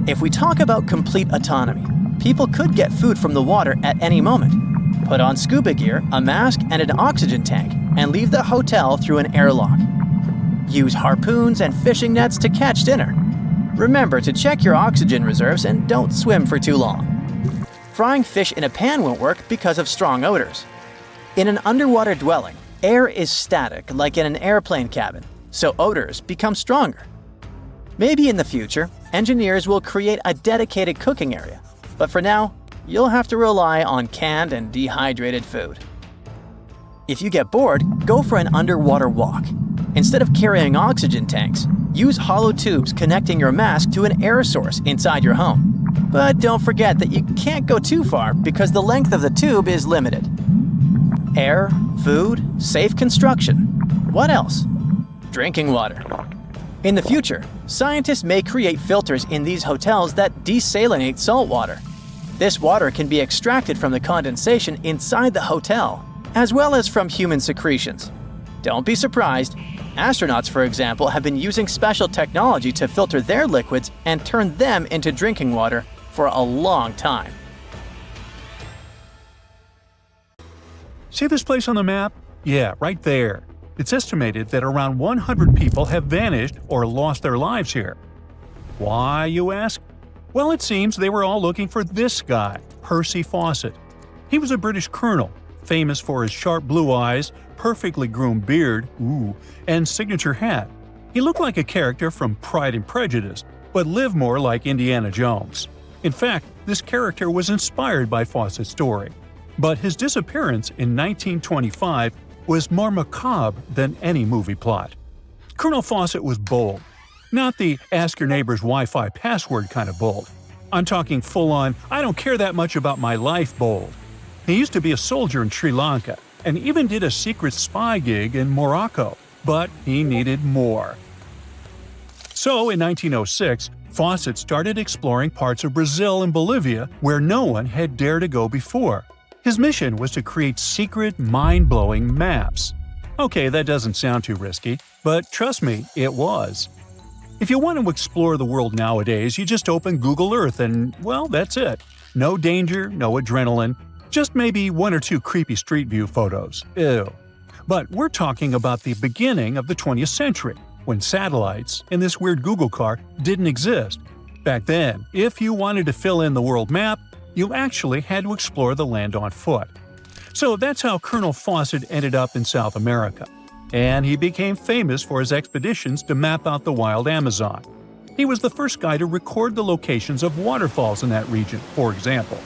If we talk about complete autonomy, people could get food from the water at any moment, put on scuba gear, a mask, and an oxygen tank, and leave the hotel through an airlock. Use harpoons and fishing nets to catch dinner. Remember to check your oxygen reserves and don't swim for too long. Frying fish in a pan won't work because of strong odors. In an underwater dwelling, air is static like in an airplane cabin, so odors become stronger. Maybe in the future, engineers will create a dedicated cooking area, but for now, you'll have to rely on canned and dehydrated food. If you get bored, go for an underwater walk. Instead of carrying oxygen tanks, use hollow tubes connecting your mask to an air source inside your home. But don't forget that you can't go too far because the length of the tube is limited. Air, food, safe construction. What else? Drinking water. In the future, scientists may create filters in these hotels that desalinate salt water. This water can be extracted from the condensation inside the hotel, as well as from human secretions. Don't be surprised. Astronauts, for example, have been using special technology to filter their liquids and turn them into drinking water for a long time. See this place on the map? Yeah, right there. It's estimated that around 100 people have vanished or lost their lives here. Why, you ask? Well, it seems they were all looking for this guy, Percy Fawcett. He was a British colonel, famous for his sharp blue eyes, perfectly groomed beard, and signature hat. He looked like a character from Pride and Prejudice, but lived more like Indiana Jones. In fact, this character was inspired by Fawcett's story. But his disappearance in 1925 was more macabre than any movie plot. Colonel Fawcett was bold. Not the ask your neighbor's Wi-Fi password kind of bold. I'm talking full-on, I don't care that much about my life bold. He used to be a soldier in Sri Lanka and even did a secret spy gig in Morocco, but he needed more. So in 1906, Fawcett started exploring parts of Brazil and Bolivia where no one had dared to go before. His mission was to create secret, mind-blowing maps. Okay, that doesn't sound too risky, but trust me, it was. If you want to explore the world nowadays, you just open Google Earth and, well, that's it. No danger, no adrenaline, just maybe one or two creepy street view photos. Ew. But we're talking about the beginning of the 20th century, when satellites, and this weird Google car, didn't exist. Back then, if you wanted to fill in the world map, you actually had to explore the land on foot. So that's how Colonel Fawcett ended up in South America. And he became famous for his expeditions to map out the wild Amazon. He was the first guy to record the locations of waterfalls in that region, for example.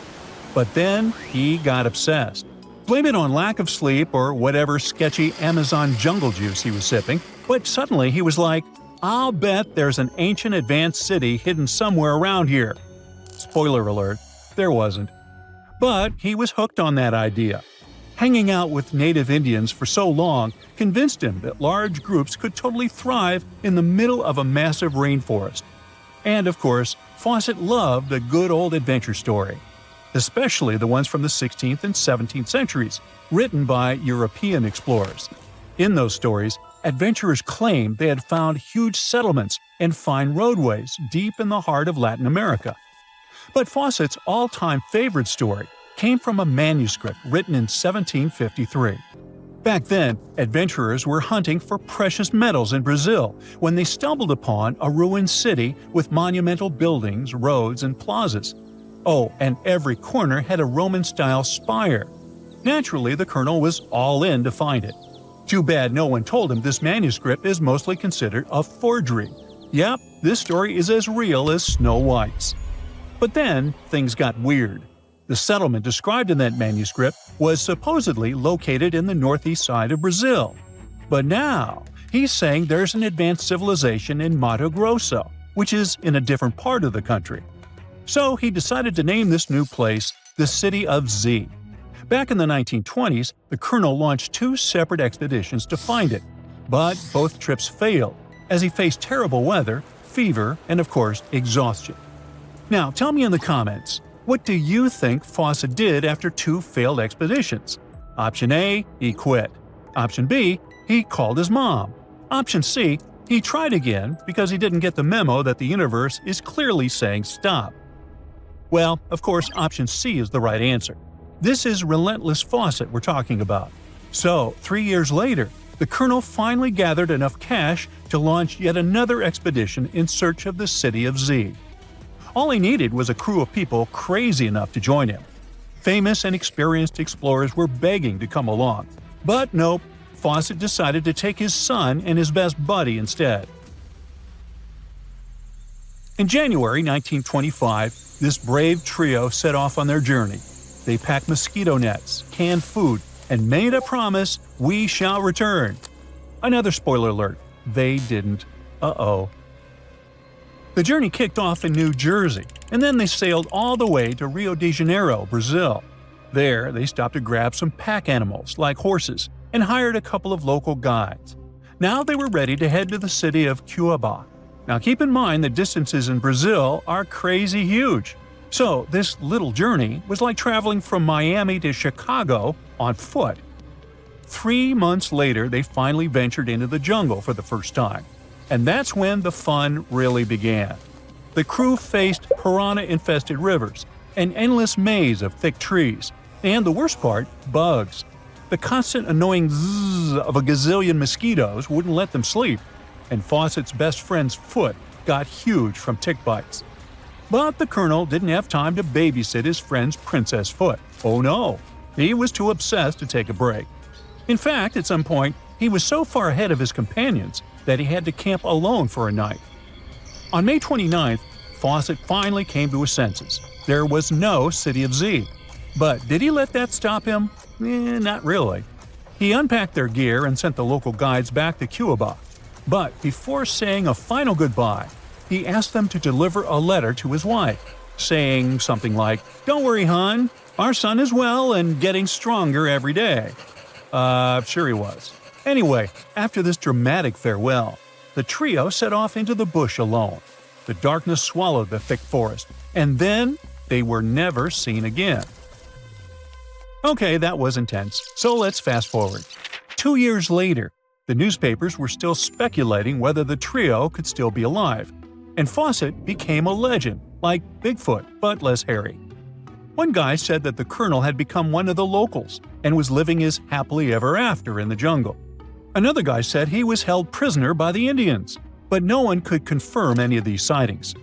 But then he got obsessed. Blame it on lack of sleep or whatever sketchy Amazon jungle juice he was sipping, but suddenly he was like, I'll bet there's an ancient advanced city hidden somewhere around here. Spoiler alert, there wasn't. But he was hooked on that idea. Hanging out with native Indians for so long convinced him that large groups could totally thrive in the middle of a massive rainforest. And of course, Fawcett loved a good old adventure story, especially the ones from the 16th and 17th centuries, written by European explorers. In those stories, adventurers claimed they had found huge settlements and fine roadways deep in the heart of Latin America. But Fawcett's all-time favorite story came from a manuscript written in 1753. Back then, adventurers were hunting for precious metals in Brazil when they stumbled upon a ruined city with monumental buildings, roads, and plazas. Oh, and every corner had a Roman-style spire. Naturally, the colonel was all in to find it. Too bad no one told him this manuscript is mostly considered a forgery. Yep, this story is as real as Snow White's. But then, things got weird. The settlement described in that manuscript was supposedly located in the northeast side of Brazil. But now, he's saying there's an advanced civilization in Mato Grosso, which is in a different part of the country. So he decided to name this new place the City of Z. Back in the 1920s, the colonel launched 2 separate expeditions to find it, but both trips failed, as he faced terrible weather, fever, and of course, exhaustion. Now, tell me in the comments, what do you think Fawcett did after 2 failed expeditions? Option A, he quit. Option B, he called his mom. Option C, he tried again because he didn't get the memo that the universe is clearly saying stop. Well, of course, option C is the right answer. This is relentless Fawcett we're talking about. So, 3 years later, the colonel finally gathered enough cash to launch yet another expedition in search of the City of Z. All he needed was a crew of people crazy enough to join him. Famous and experienced explorers were begging to come along. But nope, Fawcett decided to take his son and his best buddy instead. In January 1925, this brave trio set off on their journey. They packed mosquito nets, canned food, and made a promise, we shall return. Another spoiler alert, they didn't. Uh-oh. The journey kicked off in New Jersey, and then they sailed all the way to Rio de Janeiro, Brazil. There, they stopped to grab some pack animals, like horses, and hired a couple of local guides. Now they were ready to head to the city of Cuiabá. Now keep in mind the distances in Brazil are crazy huge. So this little journey was like traveling from Miami to Chicago on foot. 3 months later, they finally ventured into the jungle for the first time. And that's when the fun really began. The crew faced piranha-infested rivers, an endless maze of thick trees, and the worst part, bugs. The constant annoying zzz of a gazillion mosquitoes wouldn't let them sleep, and Fawcett's best friend's foot got huge from tick bites. But the colonel didn't have time to babysit his friend's princess foot. Oh no, he was too obsessed to take a break. In fact, at some point, he was so far ahead of his companions that he had to camp alone for a night. On May 29th, Fawcett finally came to his senses. There was no City of Z. But did he let that stop him? Not really. He unpacked their gear and sent the local guides back to Cuiabá. But before saying a final goodbye, he asked them to deliver a letter to his wife, saying something like, "Don't worry, hon, our son is well and getting stronger every day." Sure he was. Anyway, after this dramatic farewell, the trio set off into the bush alone. The darkness swallowed the thick forest, and then they were never seen again. Okay, that was intense, so let's fast forward. 2 years later, the newspapers were still speculating whether the trio could still be alive, and Fawcett became a legend, like Bigfoot, but less hairy. One guy said that the colonel had become one of the locals and was living his happily ever after in the jungle. Another guy said he was held prisoner by the Indians, but no one could confirm any of these sightings.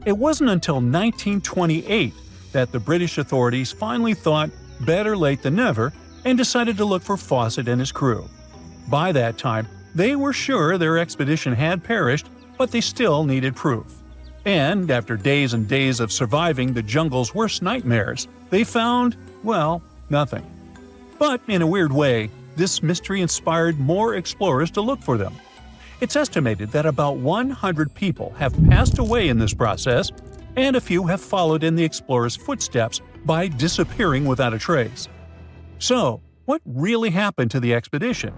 It wasn't until 1928 that the British authorities finally thought better late than never and decided to look for Fawcett and his crew. By that time, they were sure their expedition had perished, but they still needed proof. And after days and days of surviving the jungle's worst nightmares, they found, well, nothing. But in a weird way, this mystery inspired more explorers to look for them. It's estimated that about 100 people have passed away in this process, and a few have followed in the explorers' footsteps by disappearing without a trace. So, what really happened to the expedition?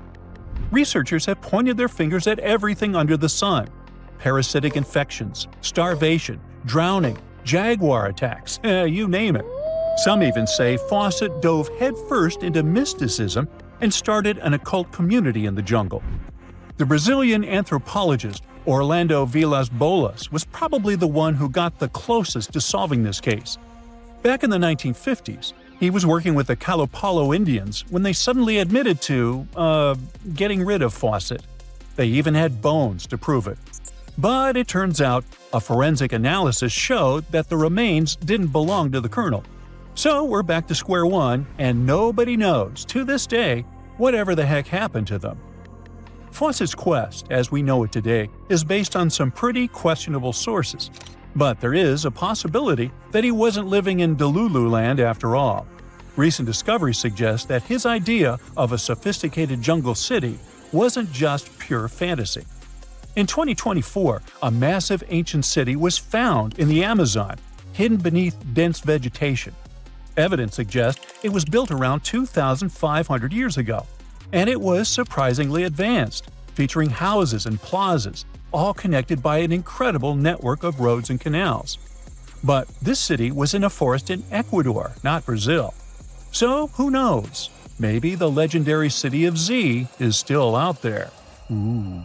Researchers have pointed their fingers at everything under the sun: parasitic infections, starvation, drowning, jaguar attacks, you name it. Some even say Fawcett dove headfirst into mysticism and started an occult community in the jungle. The Brazilian anthropologist Orlando Vilas-Boas was probably the one who got the closest to solving this case. Back in the 1950s, he was working with the Kalapalo Indians when they suddenly admitted to, getting rid of Fawcett. They even had bones to prove it. But it turns out a forensic analysis showed that the remains didn't belong to the colonel. So we're back to square one, and nobody knows, to this day, whatever the heck happened to them. Fawcett's quest, as we know it today, is based on some pretty questionable sources. But there is a possibility that he wasn't living in Delulu land after all. Recent discoveries suggest that his idea of a sophisticated jungle city wasn't just pure fantasy. In 2024, a massive ancient city was found in the Amazon, hidden beneath dense vegetation. Evidence suggests it was built around 2,500 years ago, and it was surprisingly advanced, featuring houses and plazas, all connected by an incredible network of roads and canals. But this city was in a forest in Ecuador, not Brazil. So who knows? Maybe the legendary city of Z is still out there. Ooh.